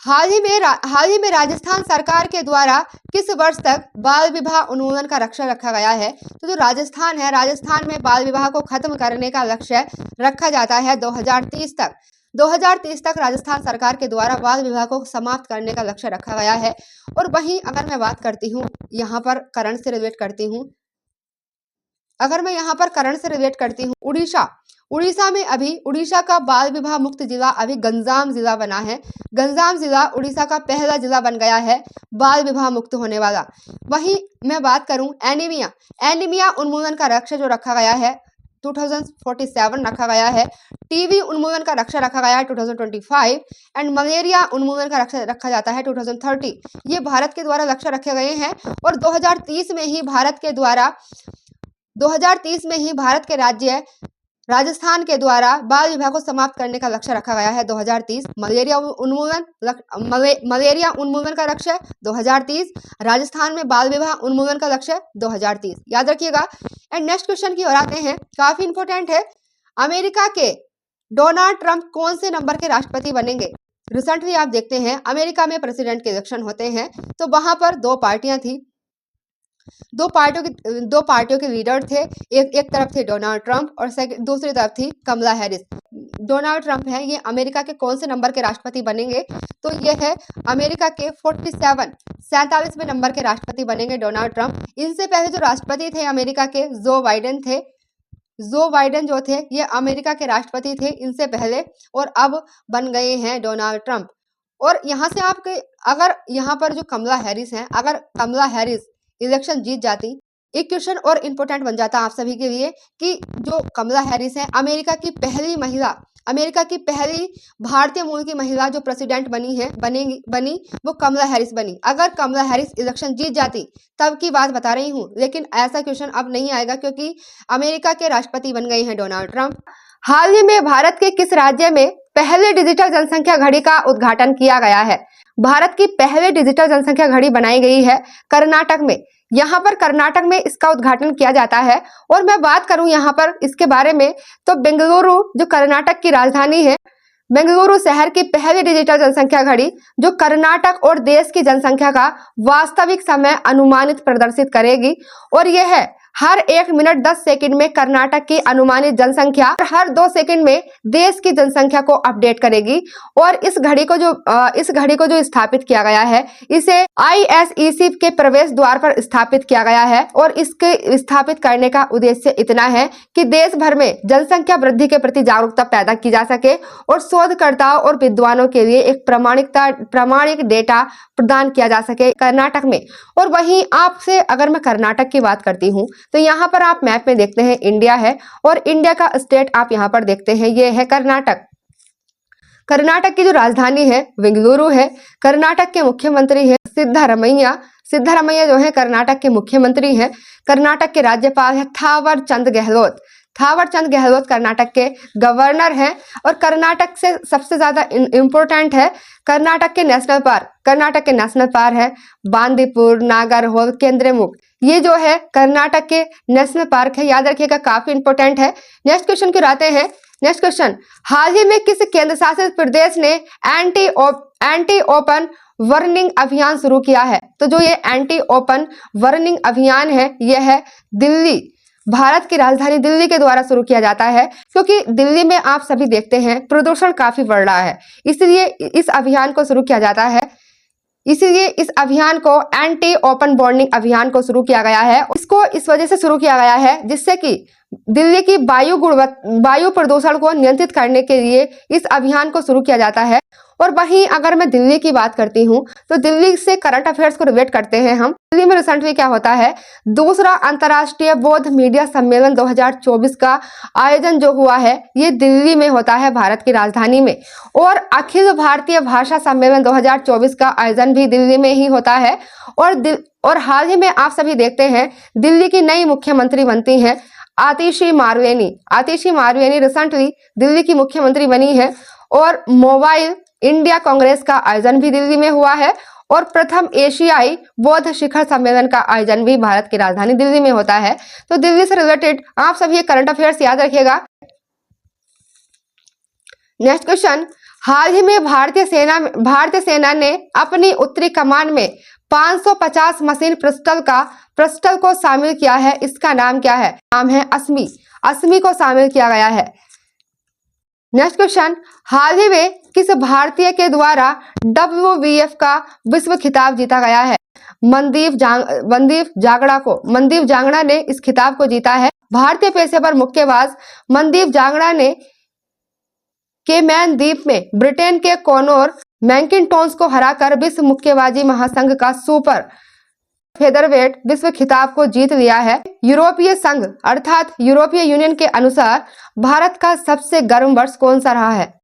हाल ही में राजस्थान सरकार के द्वारा किस वर्ष तक बाल विवाह उन्मूलन का लक्ष्य रखा गया है? तो जो राजस्थान है, राजस्थान में बाल विवाह को खत्म करने का लक्ष्य रखा जाता है 2030 तक। 2030 तक राजस्थान सरकार के द्वारा बाल विवाह को समाप्त करने का लक्ष्य रखा गया है। और वहीं अगर मैं बात करती हूँ यहाँ पर करंट से रिलेट करती हूँ, उड़ीसा में अभी उड़ीसा का बाल विवाह मुक्त जिला अभी गंजाम जिला बना है। गंजाम जिला उड़ीसा का पहला जिला बन गया है बाल विवाह मुक्त होने वाला। वहीं मैं बात करूं एनीमिया उन्मूलन का लक्ष्य जो रखा गया है 2047 रखा गया है। टीबी उन्मूलन का लक्ष्य रखा गया है 2025 एंड मलेरिया उन्मूलन का लक्ष्य रखा जाता है 2030। ये भारत के द्वारा लक्ष्य रखे गए हैं। और 2030 में ही भारत के राज्य राजस्थान के द्वारा बाल विवाह को समाप्त करने का लक्ष्य रखा गया है 2030। मलेरिया उन्मूलन का लक्ष्य 2030, राजस्थान में बाल विवाह उन्मूलन का लक्ष्य 2030, याद रखिएगा। एंड नेक्स्ट क्वेश्चन की ओर आते हैं, काफी इंपॉर्टेंट है। अमेरिका के डोनाल्ड ट्रंप कौन से नंबर के राष्ट्रपति बनेंगे? रिसेंटली आप देखते हैं अमेरिका में प्रेसिडेंट के इलेक्शन होते हैं, तो वहां पर दो पार्टियां थी, दो पार्टियों के लीडर थे। एक तरफ थे डोनाल्ड ट्रंप और दूसरी तरफ थी कमला हैरिस। डोनाल्ड ट्रंप है ये अमेरिका के कौन से नंबर के राष्ट्रपति बनेंगे? तो ये है अमेरिका के 47वें नंबर के राष्ट्रपति बनेंगे डोनाल्ड ट्रंप। इनसे पहले जो राष्ट्रपति थे अमेरिका के जो बाइडेन थे। जो बाइडेन जो थे ये अमेरिका के राष्ट्रपति थे इनसे पहले, और अब बन गए हैं डोनाल्ड ट्रंप। और यहाँ से आपके अगर यहाँ पर जो कमला हैरिस हैं, अगर कमला हैरिस इलेक्शन जीत जाती, एक क्वेश्चन और इम्पोर्टेंट बन जाता आप सभी के लिए कि जो कमला हैरिस है अमेरिका की पहली भारतीय मूल की महिला जो प्रेसिडेंट बनी वो कमला हैरिस बनी। अगर कमला हैरिस इलेक्शन जीत जाती तब की बात बता रही हूँ, लेकिन ऐसा क्वेश्चन अब नहीं आएगा क्योंकि अमेरिका के राष्ट्रपति बन गए हैं डोनाल्ड ट्रंप। हाल ही में भारत के किस राज्य में पहले डिजिटल जनसंख्या घड़ी का उद्घाटन किया गया है? भारत की पहले डिजिटल जनसंख्या घड़ी बनाई गई है कर्नाटक में। यहाँ पर कर्नाटक में इसका उद्घाटन किया जाता है। और मैं बात करूं यहाँ पर इसके बारे में तो बेंगलुरु जो कर्नाटक की राजधानी है, बेंगलुरु शहर की पहली डिजिटल जनसंख्या घड़ी जो कर्नाटक और देश की जनसंख्या का वास्तविक समय अनुमानित प्रदर्शित करेगी। और यह है हर 1 मिनट 10 सेकंड में कर्नाटक की अनुमानित जनसंख्या और हर 2 सेकंड में देश की जनसंख्या को अपडेट करेगी। और इस घड़ी को जो स्थापित किया गया है इसे ISEC के प्रवेश द्वार पर स्थापित किया गया है। और इसके स्थापित करने का उद्देश्य इतना है कि देश भर में जनसंख्या वृद्धि के प्रति जागरूकता पैदा की जा सके और शोधकर्ताओं और विद्वानों के लिए एक प्रामाणिक डेटा प्रदान किया जा सके कर्नाटक में। और वहीं आपसे अगर मैं कर्नाटक की बात करती हूँ तो यहाँ पर आप मैप में देखते हैं इंडिया है और इंडिया का स्टेट आप यहाँ पर देखते हैं ये है कर्नाटक। कर्नाटक की जो राजधानी है बेंगलुरु है। कर्नाटक के मुख्यमंत्री है सिद्धारमैया जो है कर्नाटक के मुख्यमंत्री हैं। कर्नाटक के राज्यपाल है थावर चंद गहलोत कर्नाटक के गवर्नर हैं। और कर्नाटक से सबसे ज्यादा इम्पोर्टेंट है कर्नाटक के नेशनल पार्क है बांदीपुर, नागरहोल, केंद्रेमुख। ये जो है कर्नाटक के नेशनल पार्क है, याद रखिएगा, काफी इंपॉर्टेंट है। नेक्स्ट क्वेश्चन की आते हैं। नेक्स्ट क्वेश्चन, हाल ही में किस केंद्र शासित प्रदेश ने एंटी ओपन वार्निंग अभियान शुरू किया है? तो जो ये एंटी ओपन वार्निंग अभियान है यह है दिल्ली, भारत की राजधानी दिल्ली के द्वारा शुरू किया जाता है। क्योंकि दिल्ली में आप सभी देखते हैं प्रदूषण काफी बढ़ रहा है, इसलिए इस अभियान को शुरू किया जाता है। इसीलिए इस अभियान को एंटी ओपन वार्निंग अभियान को शुरू किया गया है। इसको इस वजह से शुरू किया गया है जिससे कि दिल्ली की वायु प्रदूषण को नियंत्रित करने के लिए इस अभियान को शुरू किया जाता है। और वहीं अगर मैं दिल्ली की बात करती हूँ तो दिल्ली से करंट अफेयर्स को रिलेट करते हैं हम। दिल्ली में रिसेंटली क्या होता है, दूसरा अंतर्राष्ट्रीय बौद्ध मीडिया सम्मेलन 2024 का आयोजन जो हुआ है ये दिल्ली में होता है, भारत की राजधानी में। और अखिल भारतीय भाषा सम्मेलन 2024 का आयोजन भी दिल्ली में ही होता है। और हाल ही में आप सभी देखते हैं दिल्ली की नई मुख्यमंत्री बनती हैं आतिशी मारवेनी। आतिशी मारवेनी रिसेंटली दिल्ली की मुख्यमंत्री बनी है। और मोबाइल इंडिया कांग्रेस का आयोजन भी दिल्ली में हुआ है। और प्रथम एशियाई बौद्ध शिखर सम्मेलन का आयोजन भी भारत की राजधानी दिल्ली में होता है। तो दिल्ली से रिलेटेड आप सभी ये करंट अफेयर्स याद रखिएगा। नेक्स्ट क्वेश्चन, हाल ही में भारतीय सेना ने अपनी उत्तरी कमान में 550 मशीन पिस्टल को शामिल किया है। इसका नाम क्या है? नाम है अस्मी। अस्मी को शामिल किया गया है। नेक्स्ट क्वेश्चन, हाल ही में किस भारतीय के द्वारा WBF का विश्व खिताब जीता गया है? मनदीप जांगड़ा ने इस खिताब को जीता है। भारतीय पेशेवर मुक्केबाज मनदीप जांगड़ा ने केमैन द्वीप में ब्रिटेन के कॉनोर मैकिंटोश को हराकर विश्व मुक्केबाजी महासंघ का सुपर फेदरवेट विश्व खिताब को जीत लिया है। यूरोपीय संघ अर्थात यूरोपीय यूनियन के अनुसार भारत का सबसे गर्म वर्ष कौन सा रहा है?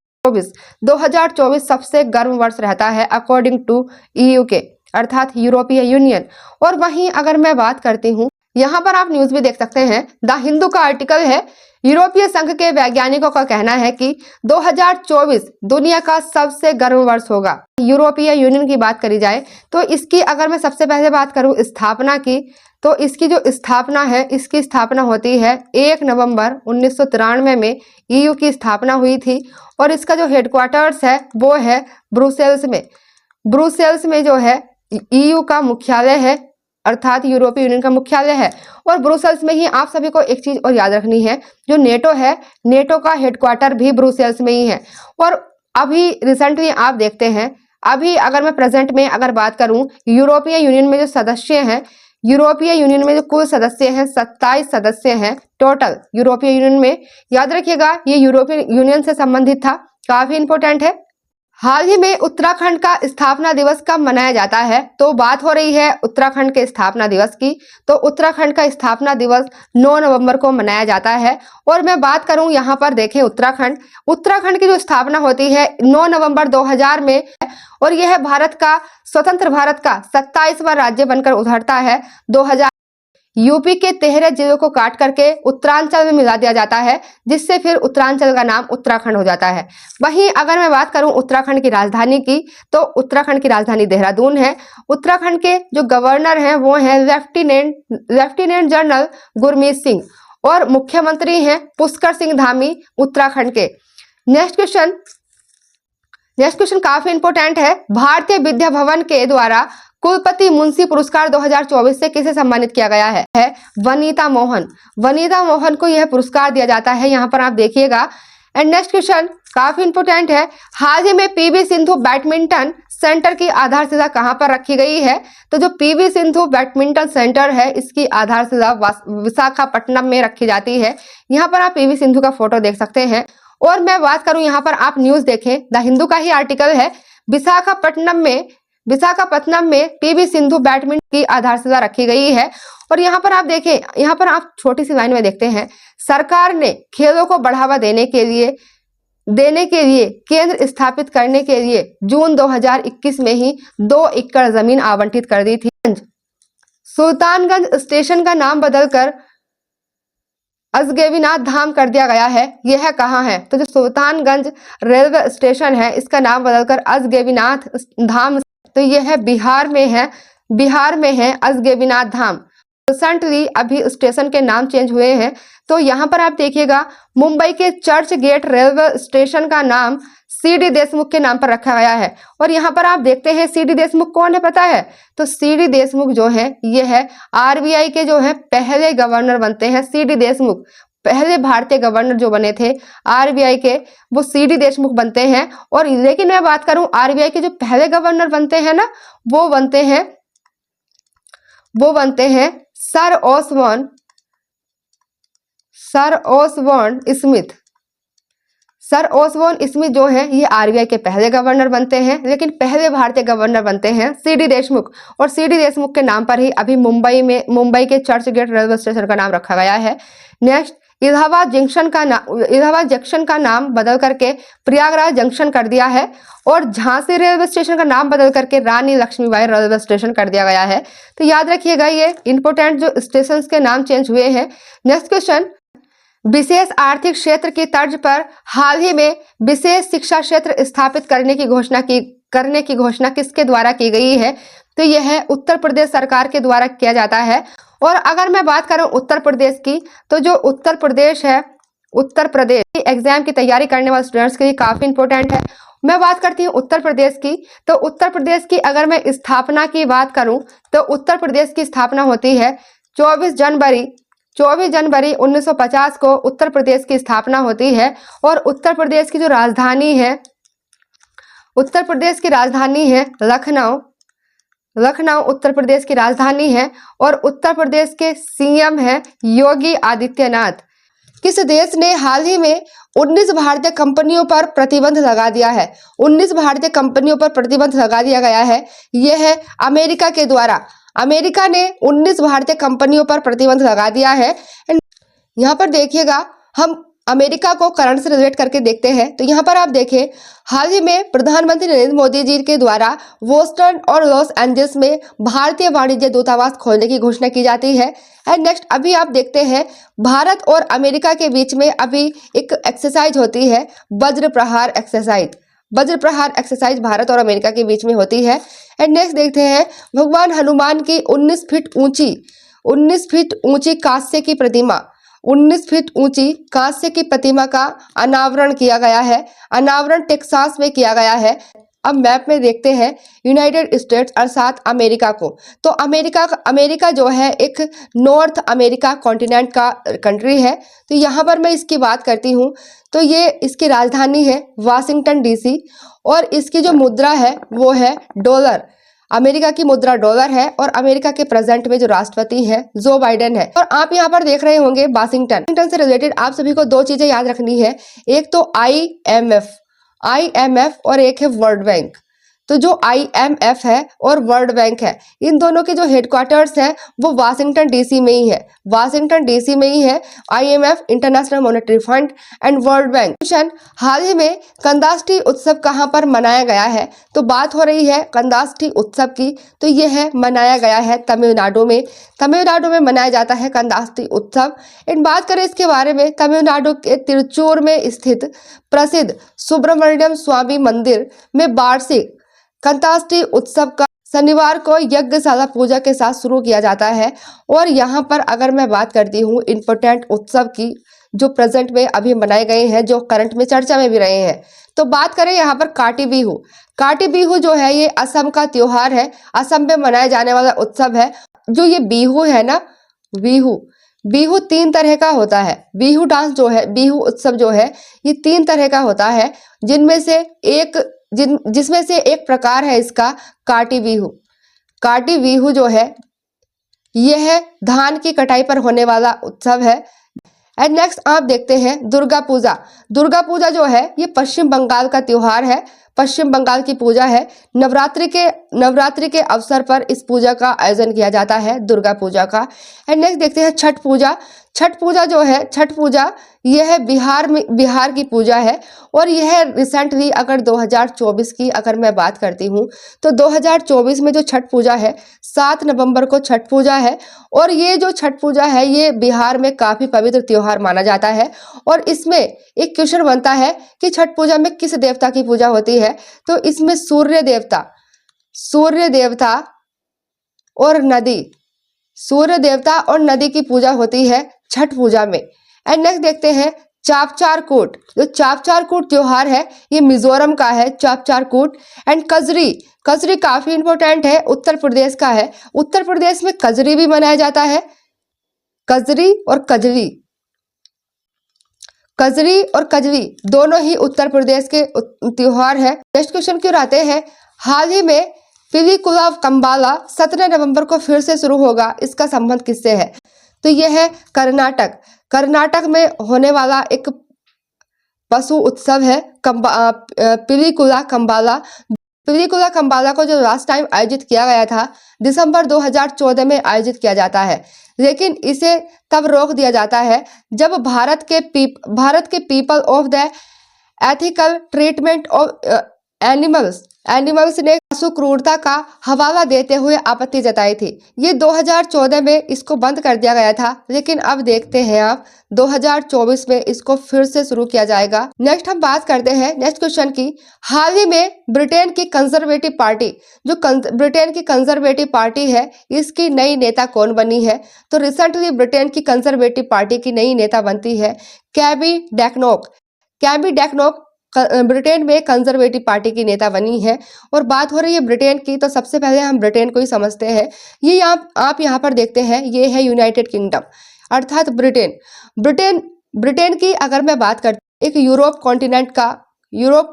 2024 सबसे गर्म वर्ष रहता है अकॉर्डिंग टू EU के अर्थात यूरोपीय यूनियन। और वहीं अगर मैं बात करती हूँ, यहाँ पर आप न्यूज भी देख सकते हैं, द हिंदू का आर्टिकल है। यूरोपीय संघ के वैज्ञानिकों का कहना है कि 2024 दुनिया का सबसे गर्म वर्ष होगा। यूरोपीय यूनियन की बात करी जाए तो इसकी अगर मैं सबसे पहले बात करूं स्थापना की, तो इसकी जो स्थापना है, इसकी स्थापना होती है 1 नवंबर 1993 में EU की स्थापना हुई थी। और इसका जो हेडक्वार्टर्स है वो है ब्रुसेल्स में। ब्रुसेल्स में जो है EU का मुख्यालय है अर्थात यूरोपीय यूनियन का मुख्यालय है। और ब्रुसेल्स में ही आप सभी को एक चीज और याद रखनी है, जो नेटो है, नेटो का हेडक्वार्टर भी ब्रुसेल्स में ही है। और अभी रिसेंटली आप देखते हैं, अभी अगर मैं प्रेजेंट में अगर बात करूं, यूरोपीय यूनियन में जो सदस्य हैं, यूरोपीय यूनियन में जो कुल सदस्य हैं 27 सदस्य हैं टोटल यूरोपीय यूनियन में। याद रखिएगा ये यूरोपीय यूनियन से संबंधित था, काफी इंपॉर्टेंट है। हाल ही में उत्तराखंड का स्थापना दिवस कब मनाया जाता है? तो बात हो रही है उत्तराखंड के स्थापना दिवस की। तो उत्तराखंड का स्थापना दिवस 9 नवंबर को मनाया जाता है। और मैं बात करूं यहाँ पर देखें उत्तराखंड की जो स्थापना होती है 9 नवंबर 2000 में। और यह स्वतंत्र भारत का 27वां राज्य बनकर उभरता है। 2000 यूपी के 13 जिलों को काट करके उत्तरांचल में मिला दिया जाता है, जिससे फिर उत्तरांचल का नाम उत्तराखंड हो जाता है। वहीं अगर मैं बात करूं उत्तराखंड की राजधानी की, तो उत्तराखंड की राजधानी देहरादून है। उत्तराखंड के जो गवर्नर हैं वो हैं लेफ्टिनेंट जनरल गुरमीत सिंह। और मुख्यमंत्री हैं पुष्कर सिंह धामी उत्तराखंड के। नेक्स्ट क्वेश्चन काफी इंपॉर्टेंट है। भारतीय विद्या भवन के द्वारा कुलपति मुंशी पुरस्कार 2024 से किसे सम्मानित किया गया है? वनीता मोहन। वनीता मोहन को यह पुरस्कार दिया जाता है, यहाँ पर आप देखिएगा। एंड नेक्स्ट क्वेश्चन काफी इंपॉर्टेंट है। हाल ही में PV सिंधु बैडमिंटन सेंटर की आधारशिला कहां पर रखी गई है? तो जो PV सिंधु बैडमिंटन सेंटर है इसकी आधारशिला विशाखापट्टनम में रखी जाती है। यहाँ पर आप PV सिंधु का फोटो देख सकते हैं। और मैं बात करूं, यहाँ पर आप न्यूज देखें, द हिंदू का ही आर्टिकल है। विशाखापट्टनम में PV सिंधु बैडमिंटन की आधारशिला रखी गई है। और यहाँ पर आप देखें, यहाँ पर आप छोटी सी लाइन में देखते हैं, सरकार ने खेलों को बढ़ावा देने के लिए केंद्र स्थापित करने के लिए जून 2021 में ही 2 एकड़ जमीन आवंटित कर दी थी। सुल्तानगंज स्टेशन का नाम बदलकर अजगैबीनाथ धाम कर दिया गया है। यह कहाँ है? तो जो सुल्तानगंज रेलवे स्टेशन है इसका नाम बदलकर अजगैबीनाथ धाम, तो यह बिहार में है अजगैबीनाथ धाम। रिसेंटली अभी स्टेशन के नाम चेंज हुए हैं। तो यहाँ पर आप देखिएगा मुंबई के चर्च गेट रेलवे स्टेशन का नाम CD देशमुख के नाम पर रखा गया है। और यहाँ पर आप देखते हैं CD देशमुख कौन है पता है? तो CD देशमुख जो है ये है RBI के जो है पहले गवर्नर बनते हैं। CD देशमुख पहले भारतीय गवर्नर जो बने थे RBI के, वो CD देशमुख बनते हैं। और लेकिन मैं बात करूं RBI के जो पहले गवर्नर बनते हैं ना, वो बनते हैं sir Osborne Smith. Sir Osborne Smith जो है ये आरबीआई के पहले गवर्नर बनते हैं, लेकिन पहले भारतीय गवर्नर बनते हैं सीडी देशमुख, और सीडी देशमुख के नाम पर ही अभी मुंबई के चर्च गेट रेलवे स्टेशन का नाम रखा गया है। नेक्स्ट, इलाहाबाद जंक्शन का नाम बदल करके प्रयागराज जंक्शन कर दिया है, और झांसी रेलवे स्टेशन का नाम बदल करके रानी लक्ष्मीबाई रेलवे स्टेशन कर दिया गया है। तो याद रखिएगा ये इंपोर्टेंट जो स्टेशन के नाम चेंज हुए हैं। नेक्स्ट क्वेश्चन, विशेष आर्थिक क्षेत्र की तर्ज पर हाल ही में विशेष शिक्षा क्षेत्र स्थापित करने की घोषणा किसके द्वारा की गई है? तो यह उत्तर प्रदेश सरकार के द्वारा किया जाता है। और अगर मैं बात करूं उत्तर प्रदेश की, तो जो उत्तर प्रदेश है, उत्तर प्रदेश एग्जाम की तैयारी करने वाले स्टूडेंट्स के लिए काफी इंपॉर्टेंट है। मैं बात करती हूँ उत्तर प्रदेश की, तो उत्तर प्रदेश की अगर मैं स्थापना की बात करूं, तो उत्तर प्रदेश की स्थापना होती है 24 जनवरी 1950 को उत्तर प्रदेश की स्थापना होती है। और उत्तर प्रदेश की जो राजधानी है, उत्तर प्रदेश की राजधानी है लखनऊ उत्तर प्रदेश की राजधानी है। और उत्तर प्रदेश के सीएम है योगी आदित्यनाथ। किस देश ने हाल ही में 19 भारतीय कंपनियों पर प्रतिबंध लगा दिया है? 19 भारतीय कंपनियों पर प्रतिबंध लगा दिया गया है, यह है अमेरिका के द्वारा। अमेरिका ने 19 भारतीय कंपनियों पर प्रतिबंध लगा दिया है। यहाँ पर देखिएगा, हम अमेरिका को करंट से रिलेट करके देखते हैं। तो यहाँ पर आप देखें, हाल ही में प्रधानमंत्री नरेंद्र मोदी जी के द्वारा बोस्टन और लॉस एंजल्स में भारतीय वाणिज्य दूतावास खोलने की घोषणा की जाती है। एंड नेक्स्ट, अभी आप देखते हैं भारत और अमेरिका के बीच में अभी एक एक्सरसाइज होती है, वज्र प्रहार एक्सरसाइज भारत और अमेरिका के बीच में होती है। एंड नेक्स्ट देखते हैं, भगवान हनुमान की 19 फीट ऊंची कांस्य की प्रतिमा 19 फीट ऊंची कांस्य की प्रतिमा का अनावरण किया गया है। अनावरण टेक्सास में किया गया है। अब मैप में देखते हैं यूनाइटेड स्टेट्स अर्थात अमेरिका को। तो अमेरिका जो है एक नॉर्थ अमेरिका कॉन्टिनेंट का कंट्री है। तो यहाँ पर मैं इसकी बात करती हूँ, तो ये इसकी राजधानी है वाशिंगटन डीसी, और इसकी जो मुद्रा है वो है डॉलर। अमेरिका की मुद्रा डॉलर है, और अमेरिका के प्रेजेंट में जो राष्ट्रपति हैं जो बाइडेन है। और आप यहाँ पर देख रहे होंगे वाशिंगटन से रिलेटेड आप सभी को 2 चीजें याद रखनी है, एक तो IMF और एक है वर्ल्ड बैंक। तो जो IMF है और वर्ल्ड बैंक है, इन दोनों के जो हेडक्वार्टर्स हैं वो वाशिंगटन डीसी में ही है। IMF international monetary fund and world bank. हाल ही में कंदाष्टी उत्सव कहाँ पर मनाया गया है? तो बात हो रही है कंदाष्टी उत्सव की, तो यह है मनाया गया है तमिलनाडु में मनाया जाता है कंदाष्टी उत्सव। इन बात करें इसके बारे में, तमिलनाडु के तिरुचूर में स्थित प्रसिद्ध सुब्रमण्यम स्वामी मंदिर में वार्षिक कंदाष्टी उत्सव का शनिवार को यज्ञशाला पूजा के साथ शुरू किया जाता है। और यहाँ पर अगर मैं बात करती हूँ इम्पोर्टेंट उत्सव की जो प्रेजेंट में अभी मनाए गए हैं, जो करंट में चर्चा में भी रहे हैं, तो बात करें यहाँ पर काटी बिहू जो है ये असम का त्योहार है, असम में मनाया जाने वाला उत्सव है। जो ये बिहू है ना, बिहू 3 तरह का होता है। बिहू डांस जो है, बिहू उत्सव जो है ये 3 तरह का होता है, जिसमें से एक प्रकार है इसका काटी बिहू जो है यह है धान की कटाई पर होने वाला उत्सव है। एंड नेक्स्ट आप देखते हैं दुर्गा पूजा जो है ये पश्चिम बंगाल का त्योहार है, पश्चिम बंगाल की पूजा है। नवरात्रि के अवसर पर इस पूजा का आयोजन किया जाता है, दुर्गा पूजा का। एंड नेक्स्ट देखते हैं छठ पूजा जो है, छठ पूजा यह है बिहार की पूजा है। और यह रिसेंटली अगर 2024 की अगर मैं बात करती हूँ, तो 2024 में जो छठ पूजा है 7 नवंबर को छठ पूजा है। और ये जो छठ पूजा है ये बिहार में काफी पवित्र त्योहार माना जाता है। और इसमें एक क्वेश्चन बनता है कि छठ पूजा में किस देवता की पूजा होती है? तो इसमें सूर्य देवता और नदी की पूजा होती है छठ पूजा में। एंड नेक्स्ट देखते हैं चापचारकूट। जो चापचारकूट त्योहार है ये मिजोरम का है, चापचारकूट। एंड कजरी काफी इंपॉर्टेंट है, उत्तर प्रदेश का है। उत्तर प्रदेश में कजरी भी मनाया जाता है, कजरी और कजरी दोनों ही उत्तर प्रदेश के त्योहार है। नेक्स्ट क्वेश्चन क्यों आते हैं, हाल ही में पिलीकुला कम्बाला 17 नवंबर को फिर से शुरू होगा, इसका संबंध किससे है? तो यह है कर्नाटक में होने वाला एक पशु उत्सव है पिलिकुला कम्बाला। पिलिकुला कम्बाला को जो लास्ट टाइम आयोजित किया गया था दिसंबर 2014 में आयोजित किया जाता है, लेकिन इसे तब रोक दिया जाता है जब भारत के people of the ethical treatment of animals ने पशु क्रूरता का हवाला देते हुए आपत्ति जताई थी। ये 2014 में इसको बंद कर दिया गया था, लेकिन अब देखते हैं आप 2024 में इसको फिर से शुरू किया जाएगा। नेक्स्ट हम बात करते हैं नेक्स्ट क्वेश्चन की। हाल ही में ब्रिटेन की कंजर्वेटिव पार्टी ब्रिटेन की कंजर्वेटिव पार्टी है, इसकी नई नेता कौन बनी है? तो रिसेंटली ब्रिटेन की कंजर्वेटिव पार्टी की नई नेता बनती है कैबी डेकनोक ब्रिटेन में कंजर्वेटिव पार्टी की नेता बनी है। और बात हो रही है ब्रिटेन की, तो सबसे पहले हम ब्रिटेन को ही समझते हैं। ये आप यहाँ पर देखते हैं, ये है यूनाइटेड किंगडम अर्थात ब्रिटेन की अगर मैं बात करती एक यूरोप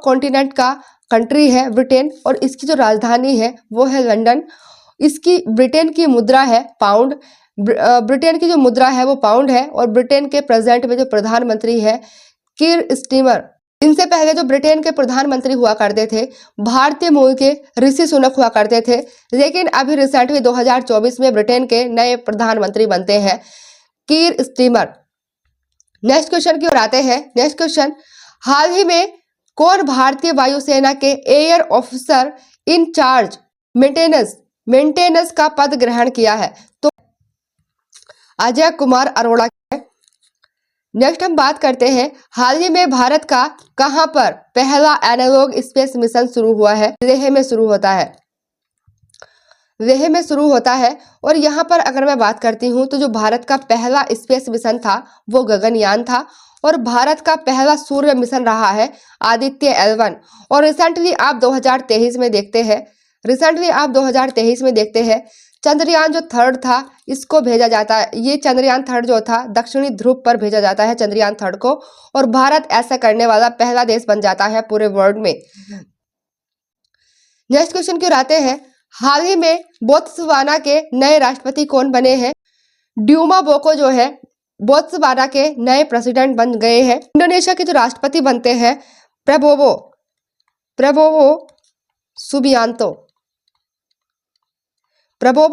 कॉन्टिनेंट का कंट्री है ब्रिटेन, और इसकी जो राजधानी है वो है लंदन। इसकी ब्रिटेन की मुद्रा है पाउंड। ब्रिटेन की जो मुद्रा है वो पाउंड है। और ब्रिटेन के प्रेजेंट में जो प्रधानमंत्री है कीर स्टीमर। इनसे पहले जो ब्रिटेन के प्रधानमंत्री हुआ करते थे भारतीय मूल के ऋषि सुनक हुआ करते थे, लेकिन अभी रिसेंटली 2024 में ब्रिटेन के नए प्रधानमंत्री बनते हैं कीर स्टीमर। नेक्स्ट क्वेश्चन की ओर आते हैं। नेक्स्ट क्वेश्चन, हाल ही में कौन भारतीय वायुसेना के air officer in charge maintenance का पद ग्रहण किया है? तो अजय कुमार अरोड़ा। नेक्स्ट हम बात करते हैं, हाल ही में भारत का कहां पर पहला एनालॉग स्पेस मिशन शुरू हुआ है? लेह में शुरू होता है। और यहाँ पर अगर मैं बात करती हूँ तो जो भारत का पहला स्पेस मिशन था वो गगनयान था। और भारत का पहला सूर्य मिशन रहा है आदित्य L1। और रिसेंटली आप 2023 में देखते हैं चंद्रयान जो थर्ड था इसको भेजा जाता है। ये चंद्रयान थर्ड जो था दक्षिणी ध्रुव पर भेजा जाता है चंद्रयान थर्ड को, और भारत ऐसा करने वाला पहला देश बन जाता है पूरे वर्ल्ड में। नेक्स्ट क्वेश्चन की ओर आते हैं, हाल ही में बोत्सवाना के नए राष्ट्रपति कौन बने हैं? ड्यूमा बोको जो है बोत्सवाना के नए प्रेसिडेंट बन गए हैं। इंडोनेशिया के जो राष्ट्रपति बनते हैं प्रबोवो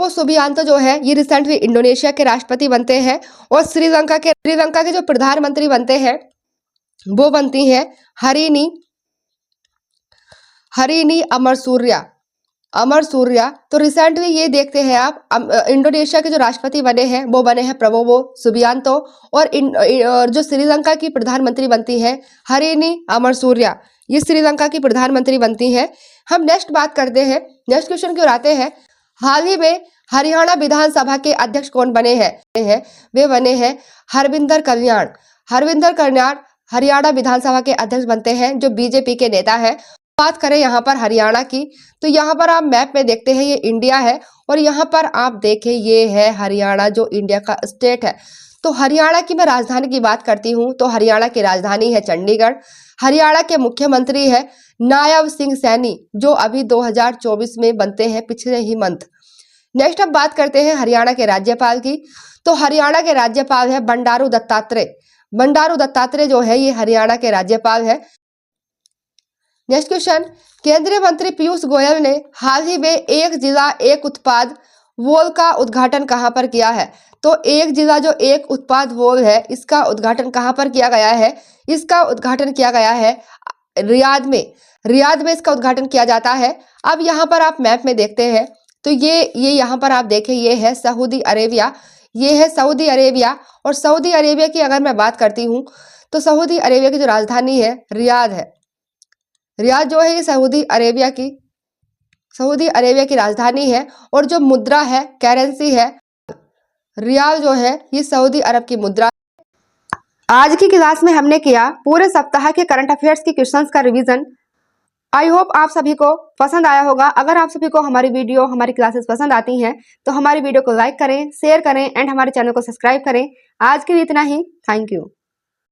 सुबियांतो जो है ये रिसेंटली इंडोनेशिया के राष्ट्रपति बनते हैं। और श्रीलंका के जो प्रधानमंत्री बनते हैं वो बनती हैं हरिनी अमरसूर्या। तो रिसेंटली ये देखते हैं आप इंडोनेशिया के जो राष्ट्रपति बने हैं वो बने हैं प्रबोवो सुबियांतो। और जो श्रीलंका की प्रधानमंत्री बनती है हरिनी अमरसूर्या, ये श्रीलंका की प्रधानमंत्री बनती है। हम नेक्स्ट बात करते हैं, नेक्स्ट क्वेश्चन की ओर आते हैं। हाल ही में हरियाणा विधानसभा के अध्यक्ष कौन बने हैं? वे बने हैं हरविंदर कल्याण हरियाणा विधानसभा के अध्यक्ष बनते हैं जो बीजेपी के नेता हैं। बात करें यहाँ पर हरियाणा की, तो यहाँ पर आप मैप में देखते हैं ये इंडिया है, और यहाँ पर आप देखें ये है हरियाणा जो इंडिया का स्टेट है। तो हरियाणा की मैं राजधानी की बात करती हूँ तो हरियाणा की राजधानी है चंडीगढ़। हरियाणा के मुख्यमंत्री है नायब सिंह सैनी जो अभी 2024 में बनते हैं पिछले ही मंथ। नेक्स्ट हम बात करते हैं हरियाणा के राज्यपाल की, तो हरियाणा के राज्यपाल है बंडारू दत्तात्रेय जो है ये हरियाणा के राज्यपाल है। नेक्स्ट क्वेश्चन, केंद्रीय मंत्री पीयूष गोयल ने हाल ही में एक जिला एक उत्पाद वॉल का उद्घाटन कहां पर किया है? तो एक जिला जो एक उत्पाद वॉल है इसका उद्घाटन कहां पर किया गया है? इसका उद्घाटन किया गया है रियाद में इसका उद्घाटन किया जाता है। अब यहाँ पर आप मैप में देखते हैं तो ये यहाँ पर आप देखें ये है सऊदी अरेबिया, और सऊदी अरेबिया की अगर मैं बात करती हूँ तो सऊदी अरेबिया की जो राजधानी है रियाद जो है ये सऊदी अरेबिया की राजधानी है। और जो मुद्रा है करेंसी है रियाल जो है ये सऊदी अरब की मुद्रा। आज की क्लास में हमने किया पूरे सप्ताह के करंट अफेयर्स की क्वेश्चंस का रिवीजन। आई होप आप सभी को पसंद आया होगा। अगर आप सभी को हमारी वीडियो हमारी क्लासेस पसंद आती हैं तो हमारी वीडियो को लाइक करें, शेयर करें एंड हमारे चैनल को सब्सक्राइब करें। आज के लिए इतना ही। Thank you.